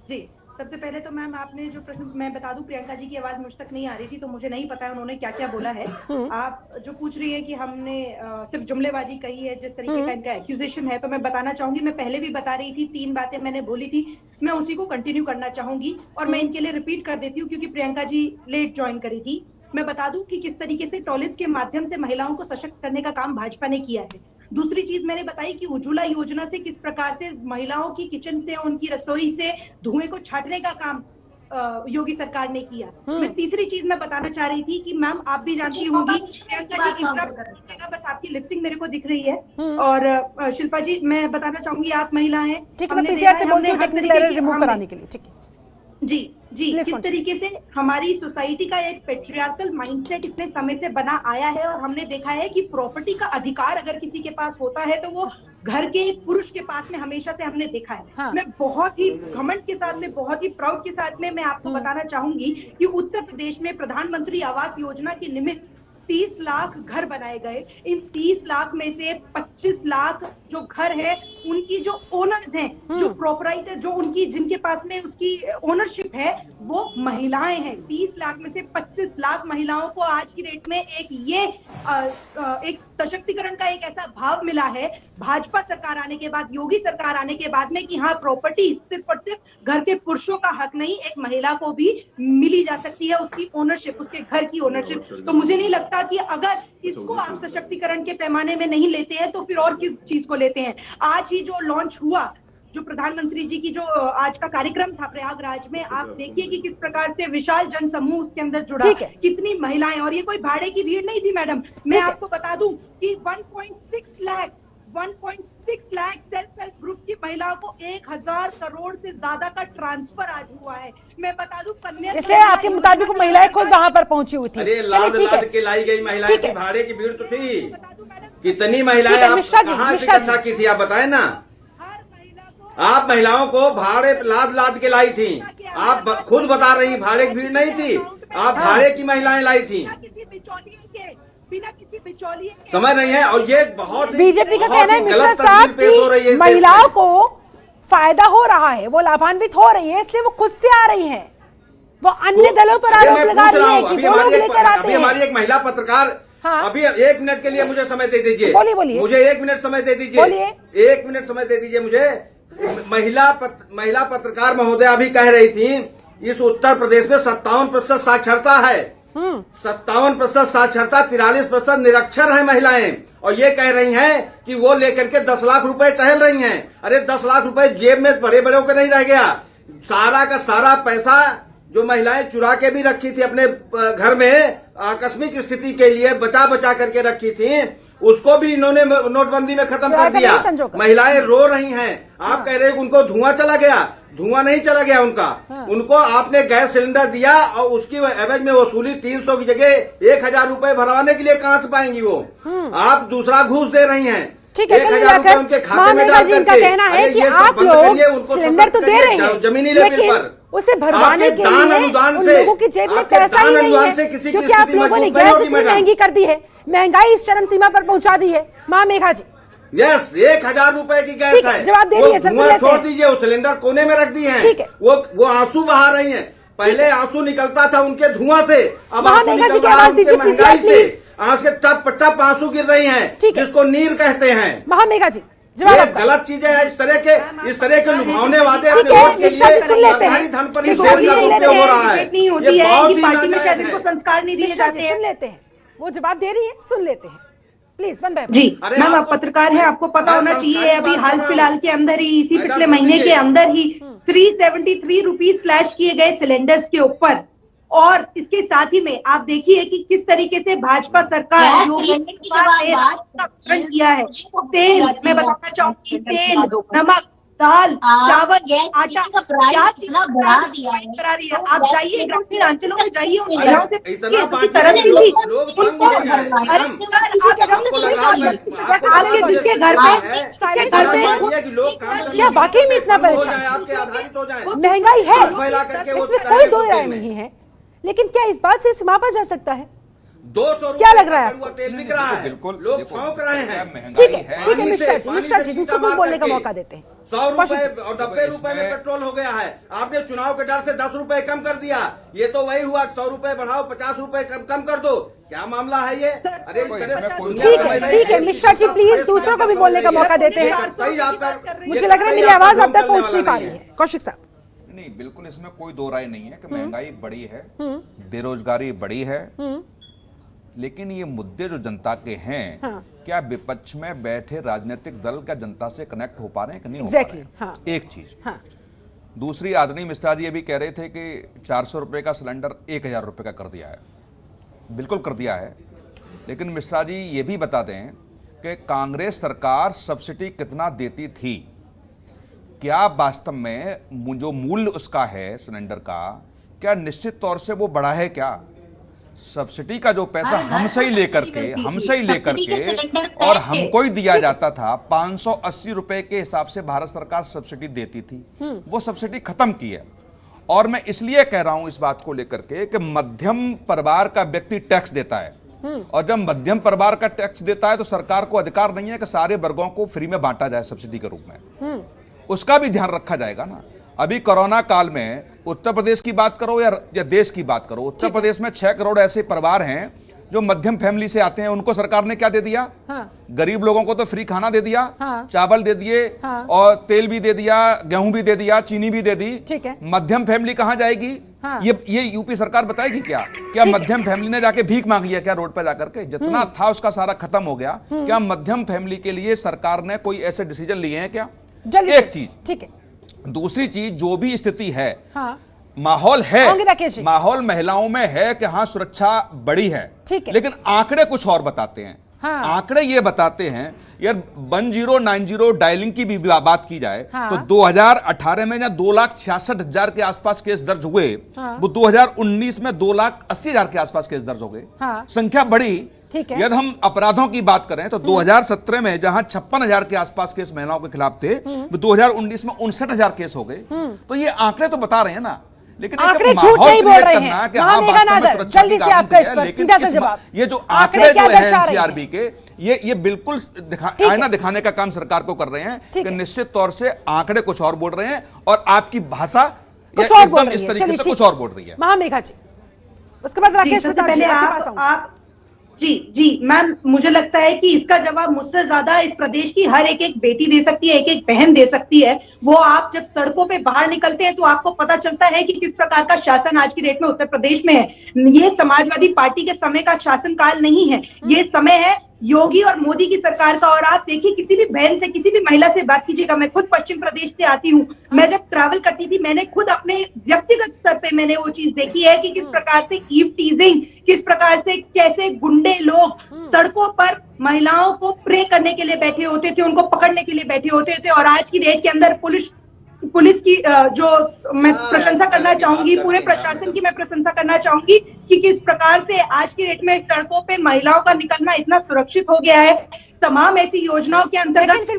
जी, सबसे पहले तो मैम आपने जो प्रश्न, मैं बता दूं प्रियंका जी की आवाज मुझ तक नहीं आ रही थी तो मुझे नहीं पता है उन्होंने क्या क्या बोला है। आप जो पूछ रही है कि हमने सिर्फ जुमलेबाजी कही है, जिस तरीके का इनका एक्यूजेशन है, तो मैं बताना चाहूंगी, मैं पहले भी बता रही थी, 3 बातें मैंने बोली थी, मैं उसी को कंटिन्यू करना चाहूंगी और मैं इनके लिए रिपीट कर देती हूँ क्योंकि प्रियंका जी लेट ज्वाइन करी थी। मैं बता दूं कि किस तरीके से टॉयलेट्स के माध्यम से महिलाओं को सशक्त करने का काम भाजपा ने किया है। दूसरी चीज मैंने बताई कि उज्ज्वला योजना से किस प्रकार से महिलाओं की किचन से, उनकी रसोई से धुएं को छांटने का काम योगी सरकार ने किया। मैं तीसरी चीज मैं बताना चाह रही थी कि मैम आप भी जानती होंगी, प्रियंका जी इंटरप्ट, बस आपकी लिपसिंग मेरे को दिख रही है। और शिल्पा जी मैं बताना चाहूंगी आप महिला हैं, ठीक है, मैं पीसीआर से बोलती हूं टेक्निकल एरर रिमूव कराने के लिए। ठीक है जी, किस तरीके से हमारी सोसाइटी का एक पेट्रियार्कल माइंडसेट इतने समय से बना आया है और हमने देखा है कि प्रॉपर्टी का अधिकार अगर किसी के पास होता है तो वो घर के पुरुष के पास में हमेशा से हमने देखा है। हाँ। मैं बहुत ही घमंड के साथ में, बहुत ही प्राउड के साथ में मैं आपको बताना चाहूंगी कि उत्तर प्रदेश में प्रधानमंत्री आवास योजना के निमित्त 30 लाख घर बनाए गए। इन 30 लाख में से 25 लाख जो घर है उनकी जो ओनर्स हैं, जो प्रोपराइटर, जो उनकी जिनके पास में उसकी ओनरशिप है वो महिलाएं हैं। 30 लाख में से 25 लाख महिलाओं को आज की डेट में एक सशक्तिकरण का एक ऐसा भाव मिला है भाजपा सरकार आने के बाद, योगी सरकार आने के बाद में, कि हाँ प्रॉपर्टी सिर्फ और सिर्फ घर के पुरुषों का हक नहीं, एक महिला को भी मिली जा सकती है उसकी ओनरशिप, उसके घर की ओनरशिप। तो मुझे नहीं लगता कि अगर इसको आप सशक्तिकरण के पैमाने में नहीं लेते हैं तो फिर और किस चीज को लेते हैं। आज ही जो लॉन्च हुआ, जो प्रधानमंत्री जी की जो आज का कार्यक्रम था प्रयागराज में, आप देखिए कि किस प्रकार से विशाल जन समूह उसके अंदर जुड़ा, कितनी महिलाएं, और ये कोई भाड़े की भीड़ नहीं थी मैडम। मैं आपको बता दूं कि 1.6 लाख सेल्फ हेल्प ग्रुप की महिलाओं को 1000 करोड़ से ज्यादा का ट्रांसफर आज हुआ है। मैं बता दूं कन्या, इसलिए आपके मुताबिक महिलाएं खुद वहां पर पहुंची हुई थी। चलिए ठीक है, लाई गई महिलाएं की भाड़े की भीड़ तो थी, कितनी महिलाएं आप कहां से इकट्ठा की थी आप बताएं ना। आप महिलाओं को भाड़े लाद के लाई थी, आप खुद बता रही भाड़े की भीड़ नहीं थी, आप भाड़े की महिलाएं लाई थी, बिना किसी बिचौलिए के। समझ रही हैं। और ये बहुत बीजेपी का कहना है मिश्रा साहब की महिलाओं को फायदा हो रहा है, वो लाभान्वित हो रही है, इसलिए वो खुद से आ रही हैं, वो अन्य दलों पर आरोप लगा रही है कि वो लोग लेकर आते हैं। हमारी एक महिला पत्रकार, अभी 1 मिनट के लिए मुझे समय दे दीजिए। बोलिए। मुझे 1 मिनट समय दे दीजिए। 1 मिनट समय दे दीजिए मुझे। महिला पत्रकार महोदया अभी कह रही थी इस उत्तर प्रदेश में 57% साक्षरता है, 57% साक्षरता, 43% निरक्षर है महिलाएं, और ये कह रही हैं कि वो लेकर के 10 लाख रुपए टहल रही हैं। अरे 10 लाख रुपए जेब में बड़े बड़ों के नहीं रह गया, सारा का सारा पैसा जो महिलाएं चुरा के भी रखी थी अपने घर में, आकस्मिक स्थिति के लिए बचा बचा करके रखी थी, उसको भी इन्होंने नोटबंदी में खत्म कर दिया। महिलाएं रो रही हैं। आप कह रहे हैं उनको धुआं चला गया, धुआं नहीं चला गया उनका। उनको आपने गैस सिलेंडर दिया और उसकी एवज में वसूली 300 की जगह 1000 रुपए भरवाने के लिए कहां से पाएंगी वो? आप दूसरा घूस दे रही हैं। ठीक है, 1000 रुपए उनके खाते में डाल करके। का कहना है कि आप लोग सिलेंडर तो दे रहे हैं, जमीनी लेकिन उसे भरवाने के लिए उन लोगों की जेब में पैसा ही नहीं है, क्योंकि आप लोगों ने गैस इतनी महंगी कर दी है, महंगाई इस चरम सीमा पर पहुंचा दी है। महामेघा जी, यस, 1000 रुपए की गैस है, जवाब दे रही है सर, छोड़ दीजिए, वो सिलेंडर कोने में रख दिए हैं। ठीक है, वो आंसू बहा रही हैं। पहले आंसू निकलता था उनके धुआं से, अब महामेघा जी की आवाज दीजिए प्लीज। आंख के टप टप आंसू गिर रही हैं, जिसको नीर कहते हैं। महामेघा जी, ये गलत चीजें हैं। इस तरह के लुभावने वादे सुन लेते हैं, धन पर हो रहा है। नहीं होती है कि पार्टी में शायद इनको संस्कार नहीं दिए जाते हैं। सुन लेते हैं, वो जवाब दे रही है, सुन लेते हैं प्लीज। वन बाय जी मैम, आप पत्रकार हैं, आपको पता होना चाहिए अभी हाल फिलहाल के अंदर ही, इसी पिछले महीने के अंदर ही 373 रुपीज स्लैश किए गए सिलेंडर्स के ऊपर। और इसके साथ ही में आप देखिए कि किस तरीके से भाजपा सरकार ने वितरण किया है। तेल, मैं बताना चाहूंगी, तेल, नमक, दाल, चावल, आटा, क्या चीज करा रही है। आप जाइए ग्रामीण अंचलों में, जाइए उन महिलाओं से तरस भी थी उनको। आपके जिसके घर पे क्या वाकई में इतना परेशान, महंगाई है, इसमें कोई दो राय नहीं है, लेकिन क्या इस बात से सिमा पर जा सकता है? 200 क्या लग रहा है आपको? तेल बिक रहा है, बिल्कुल लोग छौंक रहे हैं। ठीक है मिश्रा जी दूसरों को बोलने का मौका देते हैं। 100 रुपए और 90 रुपए में पेट्रोल हो गया है। आपने चुनाव के डर से 10 रुपए कम कर दिया। ये तो वही हुआ, 100 रुपए बढ़ाओ, 50 रुपए कम कर दो। क्या मामला है ये? अरे ठीक है मिश्रा जी, प्लीज दूसरों को भी बोलने का मौका देते हैं। मुझे लग रहा है मेरी आवाज अब तक पहुंच नहीं पा रही है। कौशिक साहब, नहीं, बिल्कुल इसमें कोई दो राय नहीं है कि महंगाई बढ़ी है, बेरोजगारी बढ़ी है, लेकिन ये मुद्दे जो जनता के हैं, क्या विपक्ष में बैठे राजनीतिक दल क्या जनता से कनेक्ट हो पा रहे हैं कि नहीं हो पा रहे हैं? एक चीज। दूसरी, आदरणीय मिश्रा जी ये भी कह रहे थे कि 400 रुपए का सिलेंडर 1000 रुपए का कर दिया है। बिल्कुल कर दिया है, लेकिन मिश्रा जी ये भी बता दें कि कांग्रेस सरकार सब्सिडी कितना देती थी, क्या वास्तव में जो मूल्य उसका है सिलेंडर का, क्या निश्चित तौर से वो बढ़ा है? क्या सब्सिडी का जो पैसा हमसे ही लेकर के और हमको ही दिया जाता था, 580 रुपए के हिसाब से भारत सरकार सब्सिडी देती थी, वो सब्सिडी खत्म की है। और मैं इसलिए कह रहा हूं इस बात को लेकर के कि मध्यम परिवार का व्यक्ति टैक्स देता है, और जब मध्यम परिवार का टैक्स देता है तो सरकार को अधिकार नहीं है कि सारे वर्गों को फ्री में बांटा जाए सब्सिडी के रूप में। उसका भी ध्यान रखा जाएगा ना। अभी कोरोना काल में उत्तर प्रदेश की बात करो या देश की बात करो, उत्तर प्रदेश में 6 करोड़ ऐसे परिवार हैं जो मध्यम फैमिली से आते हैं। उनको सरकार ने क्या दे दिया? गरीब लोगों को तो फ्री खाना दे दिया, चावल दे दिए, और तेल भी दे दिया, गेहूं भी दे दिया, चीनी भी दे दी। ठीक है, मध्यम फैमिली कहां जाएगी? ये यूपी सरकार बताएगी क्या मध्यम फैमिली ने जाके भीख मांगी है क्या रोड पर जाकर के? जितना था उसका सारा खत्म हो गया। क्या मध्यम फैमिली के लिए सरकार ने कोई ऐसे डिसीजन लिए हैं क्या? एक चीज। ठीक है, दूसरी चीज, जो भी स्थिति है, माहौल है, माहौल महिलाओं में है कि हाँ सुरक्षा बड़ी है, लेकिन आंकड़े कुछ और बताते हैं। आंकड़े ये बताते हैं यार, 1090 डायलिंग की भी बात की जाए तो 2018 में 2,66,000 के आसपास केस दर्ज हुए, वो 2019 में 2,80,000 के आसपास केस दर्ज हो गए। संख्या बढ़ी। यदि हम अपराधों की बात करें तो 2017 में जहां 56,000 के आसपास केस महिलाओं के खिलाफ थे, 2019 में 59,000 केस हो गए। तो ये आंकड़े तो बता रहे हैं ना, लेकिन आंकड़े झूठ नहीं बोल रहे हैं। जल्दी से आपका इस पर सीधा सा जवाब। ये जो आंकड़े जो है एनसीआरबी के, ये बिल्कुल आईना दिखाने का काम सरकार को कर रहे हैं कि निश्चित तौर से आंकड़े कुछ और बोल रहे हैं और आपकी भाषा एकदम इस तरीके से कुछ और बोल रही है। महामेघा जी, उसके बाद राकेश प्रताप जी आपके पास आऊंगा। जी मैम, मुझे लगता है कि इसका जवाब मुझसे ज्यादा इस प्रदेश की हर एक बेटी दे सकती है, एक एक बहन दे सकती है। वो आप जब सड़कों पे बाहर निकलते हैं तो आपको पता चलता है कि किस प्रकार का शासन आज की डेट में उत्तर प्रदेश में है। ये समाजवादी पार्टी के समय का शासन काल नहीं है, ये समय है योगी और मोदी की सरकार का। और आप देखिए, किसी भी बहन से, किसी भी महिला से बात कीजिएगा, मैं खुद पश्चिम प्रदेश से आती हूँ, मैं जब ट्रैवल करती थी, मैंने खुद अपने व्यक्तिगत स्तर पे मैंने वो चीज देखी है कि किस प्रकार से ईव टीजिंग, किस प्रकार से कैसे गुंडे लोग सड़कों पर महिलाओं को प्रे करने के लिए बैठे होते थे, उनको पकड़ने के लिए बैठे होते थे। और आज की डेट के अंदर पुलिस की जो मैं प्रशंसा करना चाहूंगी, पूरे प्रशासन की मैं प्रशंसा करना चाहूंगी कि किस प्रकार से आज की डेट में सड़कों पे महिलाओं का निकलना इतना सुरक्षित हो गया है। तमाम ऐसी योजनाओं के अंतर्गत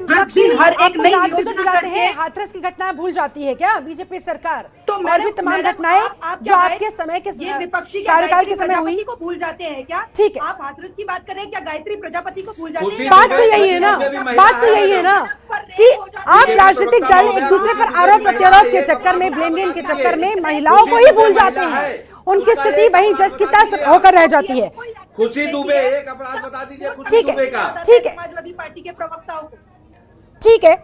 हर एक नई योजना करके हाथरस की घटनाएं भूल जाती है क्या बीजेपी सरकार? तो और भी तमाम घटनाएं जो आपके समय के कार्यकाल के समय हुई को भूल जाते हैं क्या? ठीक है, आप हाथरस की बात करें, क्या गायत्री प्रजापति को भूल जाते हैं? बात तो यही है ना, बात तो यही है ना कि आप राजनीतिक दल एक दूसरे पर आरोप प्रत्यारोप के चक्कर में, ब्लेम गेम के चक्कर में महिलाओं को ही भूल जाते हैं। उनकी स्थिति वही जस की तस होकर रह जाती है। खुशी दुबे, एक अपराध बता दीजिए खुशी ठीक दुबे का। है, ठीक है, समाजवादी पार्टी के प्रवक्ताओं को। ठीक है,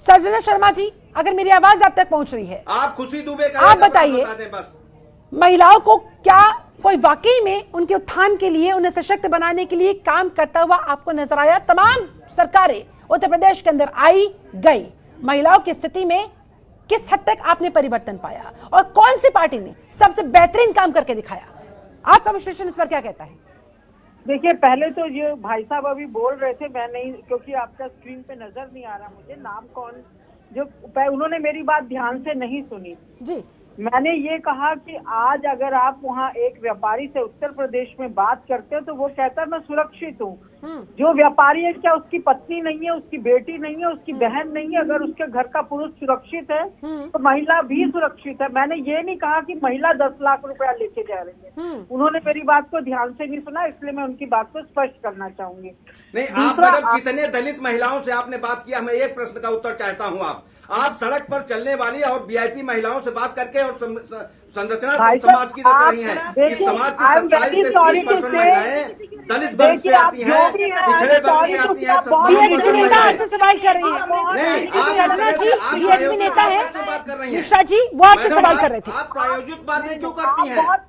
संजना शर्मा जी, अगर मेरी आवाज आप तक पहुंच रही है, आप खुशी दुबे का आप बताइए, बस महिलाओं को क्या कोई वाकई में उनके उत्थान के लिए, उन्हें सशक्त बनाने के लिए काम करता हुआ आपको नजर आया? तमाम सरकारें उत्तर प्रदेश के अंदर आई गई, महिलाओं की स्थिति में किस हद तक आपने परिवर्तन पाया और कौन सी पार्टी ने सबसे बेहतरीन काम करके दिखाया? आपका विश्लेषण इस पर क्या कहता है? देखिए, पहले तो ये भाई साहब अभी बोल रहे थे, मैं नहीं, क्योंकि आपका स्क्रीन पे नजर नहीं आ रहा मुझे नाम कौन, जो उन्होंने मेरी बात ध्यान से नहीं सुनी जी। मैंने ये कहा कि आज अगर आप वहाँ एक व्यापारी से उत्तर प्रदेश में बात करते हो तो वो कहता है मैं सुरक्षित हूँ। जो व्यापारी है, क्या उसकी पत्नी नहीं है, उसकी बेटी नहीं है, उसकी बहन नहीं है? अगर उसके घर का पुरुष सुरक्षित है तो महिला भी सुरक्षित है। मैंने ये नहीं कहा कि महिला 10 लाख रुपया लेके जा रही है। उन्होंने मेरी बात को ध्यान से नहीं सुना, इसलिए मैं उनकी बात को स्पष्ट करना चाहूंगी। नहीं, आप मैडम कितने दलित महिलाओं से आपने बात किया? मैं एक प्रश्न का उत्तर चाहता हूँ। आप सड़क पर चलने वाली और वीआईपी महिलाओं से बात करके और संरचना समाज की रच रही है। इस समाज की 27 से 30% महिलाएं दलित वर्ग से आती हैं, पिछड़े वर्ग से आती हैं। बीएसपी नेता आपसे सवाल कर रही है। संजना जी बीएसपी नेता है, मिश्रा जी वो आपसे सवाल कर रहे थे। आप प्रायोजित बातें क्यों करती हैं? आप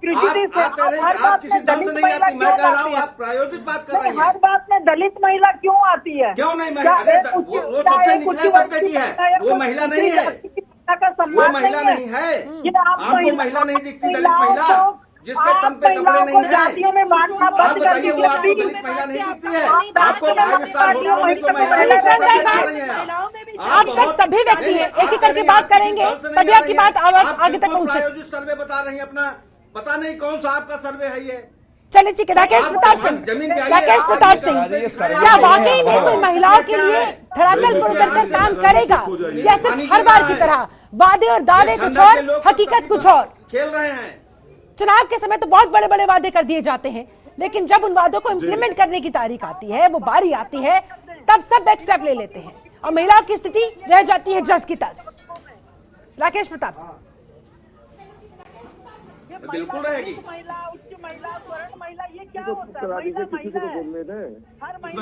कह रहे हैं आप किसी दल से नहीं आती, मैं कह रहा हूँ आप प्रायोजित बात कर रही हैं। हर बात में दलित महिला क्यों आती है? क्यों नहीं? वो सबसे निचले तबके की है, वो महिला नहीं है, वो महिला नहीं है। आपको महिला नहीं दिखती, दलित महिला जिसके तन पे कपड़े नहीं है? आप बताइए, वो आपको दलित महिला नहीं दिखती है? आपको 5 स्टार होटलों में तो आप सब सभी व्यक्ति हैं, एक एक करके बात करेंगे तभी आपकी बात आवाज आगे तक पहुंचे। प्रायोजित सर्वे बता रही है अपना, पता नहीं कौन सा आपका सर्वे है ये। चलिए ठीक है, राकेश प्रताप सिंह, क्या वाकई में कोई महिलाओं के लिए धरातल पर उतरकर काम करेगा या सिर्फ हर बार की तरह वादे और दावे कुछ और, हकीकत कुछ और? खेल रहे हैं। चुनाव के समय तो बहुत बड़े बड़े वादे कर दिए जाते हैं, लेकिन जब उन वादों को इम्प्लीमेंट करने की तारीख आती है, वो बारी आती है, तब सब बैक स्टेप ले लेते हैं और महिलाओं की स्थिति रह जाती है जस की तस। राकेश प्रताप सिंह, बिल्कुल रहेगी। ये क्या होता है?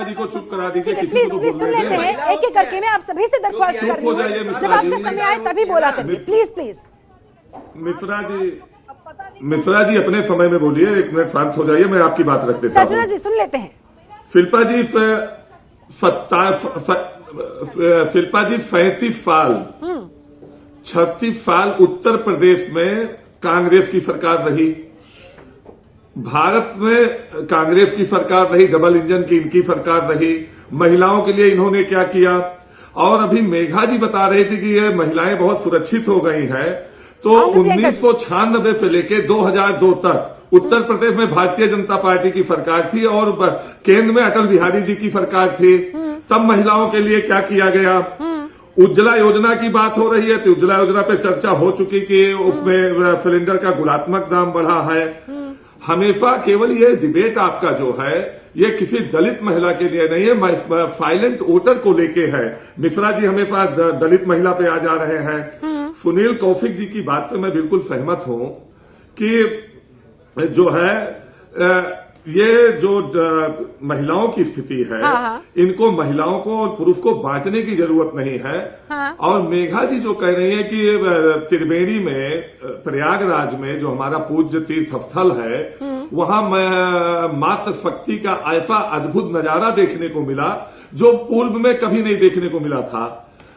जी को चुप करा दीजिए। ठीक है, प्लीज प्लीज सुन लेते हैं एक एक करके। मैं आप सभी से दरख्वास्त कर रही हूँ, जब आपका समय आए तभी बोला करिए, प्लीज प्लीज। मिश्रा जी अपने समय में बोलिए, 1 मिनट शांत हो जाइए, मैं आपकी बात रख देता हूँ। सजना जी सुन लेते हैं। शिल्पा जी 35 साल 36 साल उत्तर प्रदेश में कांग्रेस की सरकार रही, भारत में कांग्रेस की सरकार रही, डबल इंजन की इनकी सरकार रही। महिलाओं के लिए इन्होंने क्या किया? और अभी मेघा जी बता रही थी कि ये महिलाएं बहुत सुरक्षित हो गई हैं। तो 1996 से लेके 2002 तक उत्तर प्रदेश में भारतीय जनता पार्टी की सरकार थी और केंद्र में अटल बिहारी जी की सरकार थी। तब महिलाओं के लिए क्या किया गया? उज्ज्वला योजना की बात हो रही है तो उज्ज्वला योजना पे चर्चा हो चुकी कि उसमें सिलेंडर का गुणात्मक दाम बढ़ा है। हमेशा केवल ये डिबेट आपका जो है ये किसी दलित महिला के लिए नहीं है, साइलेंट वोटर को लेके है। मिश्रा जी हमेशा दलित महिला पे आ जा रहे हैं। सुनील कौशिक जी की बात से मैं बिल्कुल सहमत हूं कि जो है ये जो महिलाओं की स्थिति है, इनको महिलाओं को और पुरुष को बांटने की जरूरत नहीं है। और मेघा जी जो कह रही है कि त्रिवेणी में प्रयागराज में जो हमारा पूज्य तीर्थ स्थल है वहां मातृशक्ति का ऐसा अद्भुत नजारा देखने को मिला जो पूर्व में कभी नहीं देखने को मिला था।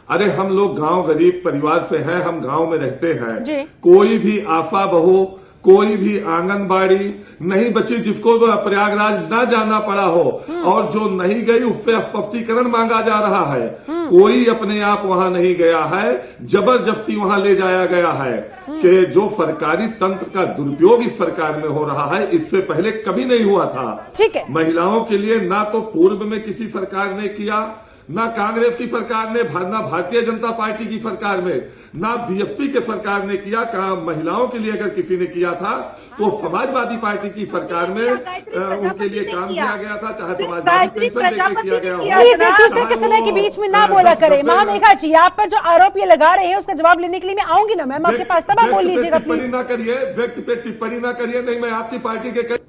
अरे हम लोग गांव गरीब परिवार से हैं, हम गांव में रहते हैं। कोई भी आशा बहू, कोई भी आंगनबाड़ी नहीं बची जिसको प्रयागराज ना जाना पड़ा हो, और जो नहीं गई उससे स्पष्टीकरण मांगा जा रहा है। कोई अपने आप वहां नहीं गया है, जबरदस्ती वहां ले जाया गया है कि जो सरकारी तंत्र का दुरुपयोग इस सरकार में हो रहा है, इससे पहले कभी नहीं हुआ था। ठीक है। महिलाओं के लिए ना तो पूर्व में किसी सरकार ने किया, ना कांग्रेस की सरकार ने, ना भारतीय जनता पार्टी की सरकार में, ना बीएसपी के सरकार ने किया। महिलाओं के लिए अगर किसी ने किया था तो समाजवादी पार्टी की सरकार में उनके लिए काम किया गया था, चाहे समाजवादी पेंशन देके किया गया हो। प्लीज एक दूसरे के समय के बीच में ना बोला करे। महामेघा जी, आप पर जो आरोप ये लगा रहे हैं उसका जवाब लेने के लिए मैं आऊंगी ना मैम आपके पास, तब आप बोल लीजिएगा प्लीज। टिप्पणी ना करिए, व्यक्ति पे टिप्पणी ना करिए। नहीं, मैं आपकी पार्टी के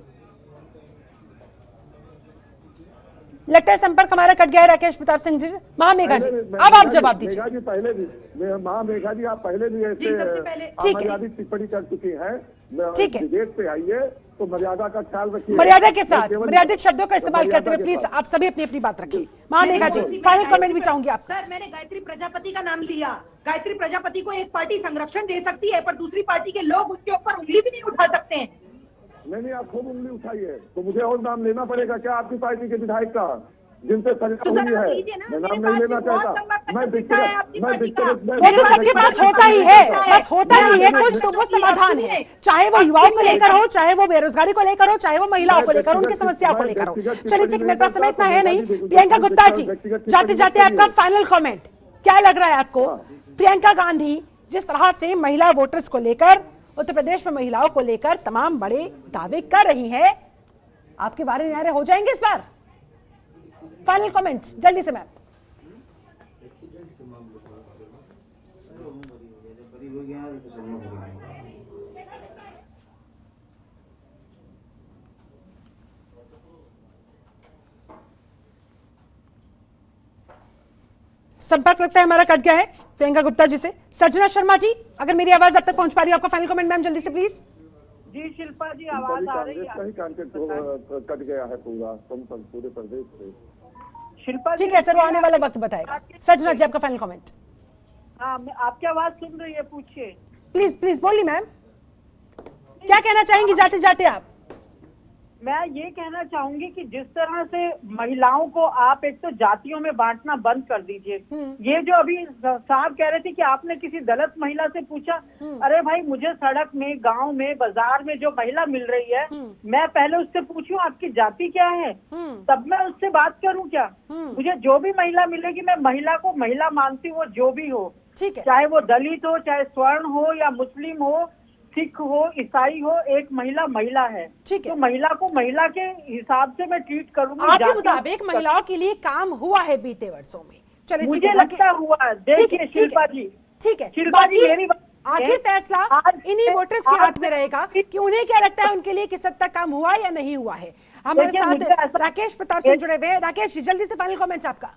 लगता है संपर्क हमारा कट गया है राकेश प्रताप सिंह जी। महामेघा जी, अब आप जवाब दीजिए। मेघा जी पहले भी, महामेघा जी आप पहले भी ऐसे अमर्यादित टिप्पणी कर चुकी हैं। ठीक है, डिबेट पे आइए तो मर्यादा का ख्याल रखिए, मर्यादा के साथ, मर्यादित शब्दों का इस्तेमाल करते हुए प्लीज आप सभी अपनी अपनी बात रखिए। महामेघा जी, फाइनल कमेंट भी चाहूंगी आप। सर, मैंने गायत्री प्रजापति का नाम लिया। गायत्री प्रजापति को एक पार्टी संरक्षण दे सकती है, पर दूसरी पार्टी के लोग उसके ऊपर उंगली भी नहीं उठा सकते हैं। नहीं, आप खूब उंगली उठाइए। तो मुझे और नाम लेना पड़ेगा क्या आपकी पार्टी के विधायक का जिनसे सजा हुई है? मैं नाम नहीं लेना चाहता। वो तो सबके पास होता ही है, बस होता ही है कुछ तो वो समाधान है, चाहे वो युवाओं को लेकर हो, चाहे वो बेरोजगारी को लेकर हो, चाहे वो महिलाओं को लेकर हो, उनकी समस्या को लेकर हो। चलिए ठीक, मेरे पास समय इतना है नहीं। प्रियंका गुप्ता जी, जाते जाते आपका फाइनल कमेंट क्या लग रहा है आपको? प्रियंका गांधी जिस तरह से महिला वोटर्स को लेकर, उत्तर प्रदेश में महिलाओं को लेकर तमाम बड़े दावे कर रही है, आपके वारे न्यारे हो जाएंगे इस बार? फाइनल कमेंट जल्दी से मैम। संपर्क लगता है हमारा कट गया है प्रियंका गुप्ता जी से। सजना शर्मा जी, अगर मेरी आवाज अब तक पहुंच पा रही है, आपका फाइनल कमेंट मैम जल्दी से प्लीज। जी शिल्पा जी, आवाज आ रही है? कट गया है पूरे प्रदेश से। शिल्पा ठीक है सर, वो आने वाला वक्त बताएगा। सजना जी, आपका फाइनल कमेंट। हाँ, आपकी आवाज सुन रही है, पूछिए प्लीज प्लीज बोलिए मैम, क्या कहना चाहेंगी जाते जाते आप? मैं ये कहना चाहूंगी कि जिस तरह से महिलाओं को आप एक तो जातियों में बांटना बंद कर दीजिए। ये जो अभी साहब कह रहे थे कि आपने किसी दलित महिला से पूछा, अरे भाई मुझे सड़क में, गांव में, बाजार में जो महिला मिल रही है, मैं पहले उससे पूछूं आपकी जाति क्या है, तब मैं उससे बात करूं क्या? मुझे जो भी महिला मिलेगी मैं महिला को महिला मानती हूँ, वो जो भी हो, चाहे वो दलित हो, चाहे स्वर्ण हो या मुस्लिम हो, सिख हो, ईसाई हो, एक महिला महिला है। तो महिला को महिला के हिसाब से मैं ट्रीट करूंगी। आपके मुताबिक महिलाओं के लिए काम हुआ है बीते वर्षों में? चलिए, मुझे लगता हुआ। देखिए शिल्पा जी, ठीक है, शिल्पा जी मेरी आखिर फैसला इन्हीं वोटर्स के हाथ में रहेगा कि उन्हें क्या लगता है उनके लिए किस हद तक काम हुआ या नहीं हुआ है। हमारे साथ राकेश प्रताप सिंह जुड़े हुए हैं। राकेश जी, जल्दी से फाइनल कमेंट आपका।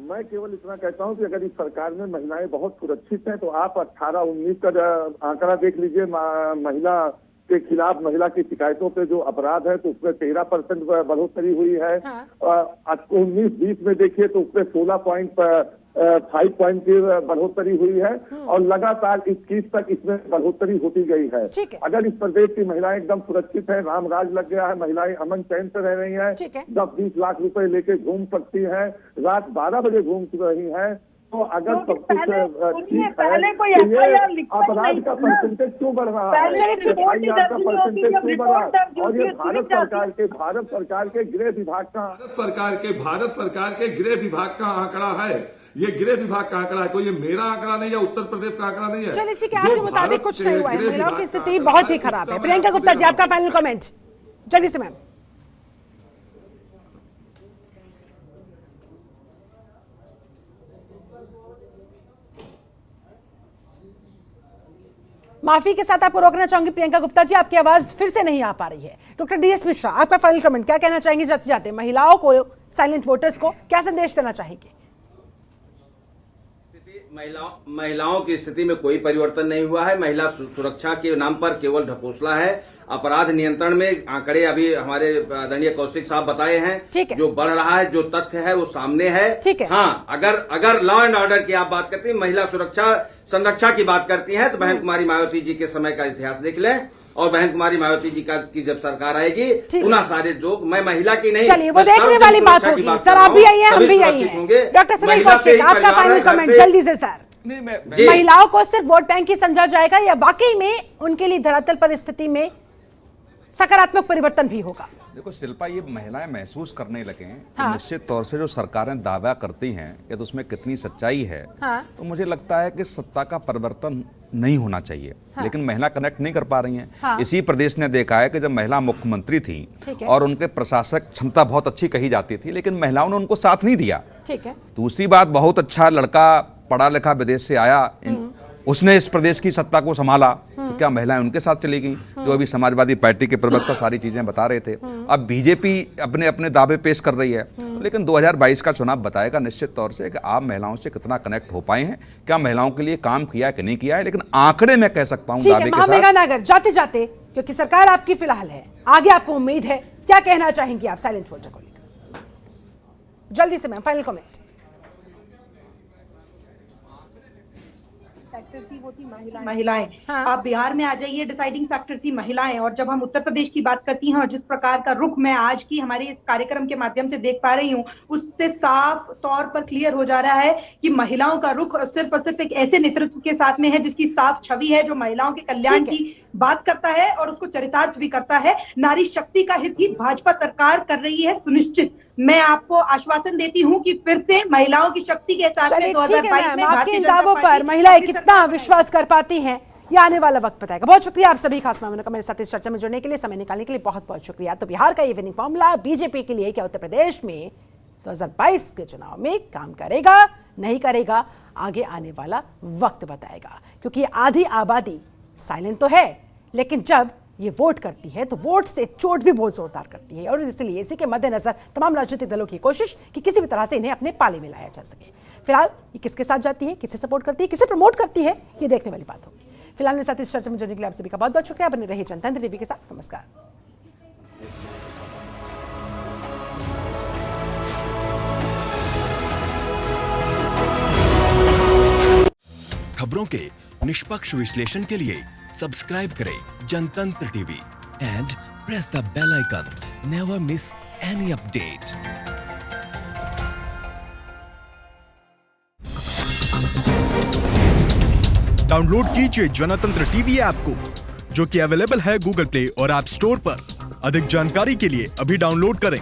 मैं केवल इतना कहता हूं कि अगर इस सरकार में महिलाएं बहुत सुरक्षित हैं तो आप 18-19 का आंकड़ा देख लीजिए। महिला के खिलाफ, महिला की शिकायतों पे जो अपराध है तो उसमें 13% बढ़ोतरी हुई है। 19-20 में देखिए तो उसमें 16.5 पॉइंट की बढ़ोतरी हुई है और लगातार 21 तक इसमें बढ़ोतरी होती गई है। अगर इस प्रदेश की महिलाएं एकदम सुरक्षित है, राम राज लग गया है, महिलाएं अमन चैन से रह रही हैं, 10-20 लाख रुपए लेके घूम सकती हैं, रात 12 बजे घूम रही हैं, तो अगर सब कुछ ठीक है तो ये अपराध का परसेंटेज क्यों बढ़ रहा है? FIR का परसेंटेज क्यों बढ़ रहा है? और ये भारत सरकार के गृह विभाग का भारत सरकार के गृह विभाग का आंकड़ा है। ये गृह विभाग का आंकड़ा है, कोई ये मेरा आंकड़ा नहीं है, उत्तर प्रदेश का आंकड़ा नहीं है। चलिए ठीक है, आपके मुताबिक कुछ नहीं हुआ है, महिलाओं की स्थिति बहुत ही खराब है। प्रियंका गुप्ता जी, आपका फाइनल कमेंट जल्दी से मैम। माफी के साथ आपको रोकना चाहूंगी प्रियंका गुप्ता जी, आपकी आवाज फिर से नहीं आ पा रही है। डॉक्टर DS मिश्रा, आपका फाइनल कमेंट, क्या कहना चाहेंगे जाते जाते महिलाओं को, साइलेंट वोटर्स को क्या संदेश देना चाहेंगे? महिलाओं की स्थिति में कोई परिवर्तन नहीं हुआ है। महिला सुरक्षा के नाम पर केवल ढकोसला है। अपराध नियंत्रण में आंकड़े अभी हमारे आदरणीय कौशिक साहब बताए हैं, जो बढ़ रहा है, जो तथ्य है वो सामने है। हाँ, अगर लॉ एंड ऑर्डर की आप बात करती हैं, महिला सुरक्षा संरक्षा की बात करती हैं, तो बहन कुमारी मायावती जी के समय का इतिहास देख लें, और बहन कुमारी मायावती जी की जब सरकार आएगी, पुनः सारे लोग, मैं महिला की नहीं, चलिए वो देखने वाली बात होगी। सर आप भी आई हैं, हम भी आई हैं। डॉक्टर सुनील कौशिक, आपका फाइनल कमेंट जल्दी से सर। महिलाओं को सिर्फ वोट बैंक ही समझा जाएगा या वाकई में उनके लिए धरातल पर स्थिति में सकारात्मक परिवर्तन भी होगा? देखो शिल्पा, ये महिलाएं महसूस करने लगे हैं कि निश्चित तौर से जो सरकारें दावा करती हैं या तो उसमें कितनी सच्चाई है। तो मुझे लगता है कि सत्ता का परिवर्तन नहीं होना चाहिए, लेकिन महिला कनेक्ट नहीं कर पा रही हैं। इसी प्रदेश ने देखा है कि जब महिला मुख्यमंत्री थी और उनके प्रशासक क्षमता बहुत अच्छी कही जाती थी, लेकिन महिलाओं ने उनको साथ नहीं दिया। दूसरी बात, बहुत अच्छा लड़का पढ़ा लिखा विदेश से आया, उसने इस प्रदेश की सत्ता को संभाला, तो क्या महिलाएं उनके साथ चली गई? जो अभी समाजवादी पार्टी के प्रवक्ता सारी चीजें बता रहे थे। अब बीजेपी अपने अपने दावे पेश कर रही है, लेकिन 2022 का चुनाव बताएगा निश्चित तौर से कि आप महिलाओं से कितना कनेक्ट हो पाए हैं, क्या महिलाओं के लिए काम किया है कि नहीं किया है। लेकिन आंकड़े में कह सकता हूँ दावे के साथ। जाते जाते, क्योंकि सरकार आपकी फिलहाल है, आगे आपको उम्मीद है, क्या कहना चाहेंगी आप साइलेंट वोटर को लेकर? जल्दी से मैम, फाइनल कमेंट। फैक्टर थी वो थी महिलाएं। आप बिहार में आ जाइए, डिसाइडिंग फैक्टर थी महिलाएं। और जब हम उत्तर प्रदेश की बात करती हैं और जिस प्रकार का रुख मैं आज की हमारे इस कार्यक्रम के माध्यम से देख पा रही हूं, उससे साफ तौर पर क्लियर हो जा रहा है कि महिलाओं का रुख सिर्फ और सिर्फ एक ऐसे नेतृत्व के साथ में है जिसकी साफ छवि है, जो महिलाओं के कल्याण की बात करता है और उसको चरितार्थ भी करता है। नारी शक्ति का हित ही भाजपा सरकार कर रही है सुनिश्चित। मैं आपको आश्वासन देती हूं कि फिर से महिलाओं की शक्ति के साथ में 2022 में आपके दावों पर महिलाएं कितना विश्वास कर पाती हैं, ये आने वाला वक्त बताएगा। बहुत शुक्रिया आप सभी खास मेहमानों का मेरे साथ इस चर्चा में जुड़ने के लिए, समय निकालने के लिए बहुत बहुत शुक्रिया। तो बिहार का ये विनिंग फॉर्मूला बीजेपी के लिए क्या उत्तर प्रदेश में 2022 के चुनाव में काम करेगा नहीं करेगा, आगे आने वाला वक्त बताएगा। क्योंकि आधी आबादी साइलेंट तो है, लेकिन जब ये वोट करती है तो वोट से चोट भी बहुत जोरदार करती है। और इसलिए इसी के मद्देनजर तमाम राजनीतिक दलों की कोशिश कि किसी भी तरह से इन्हें अपने पाले में लाया जा सके। फिलहाल ये किसके साथ जाती है, किसे सपोर्ट करती है, किसे प्रमोट करती है, ये देखने वाली बात होगी। फिलहाल मेरे साथ इस चर्चा में जुड़ने के लिए आप सभी का बहुत बहुत शुक्रिया। बने रहिए जनतंत्र टीवी के साथ। नमस्कार। खबरों के निष्पक्ष विश्लेषण के लिए सब्सक्राइब करें Jantantra TV and press the bell icon. Never miss any update. Download कीजिए जनतंत्र टीवी ऐप को, जो कि अवेलेबल है गूगल प्ले और ऐप स्टोर पर। अधिक जानकारी के लिए अभी डाउनलोड करें।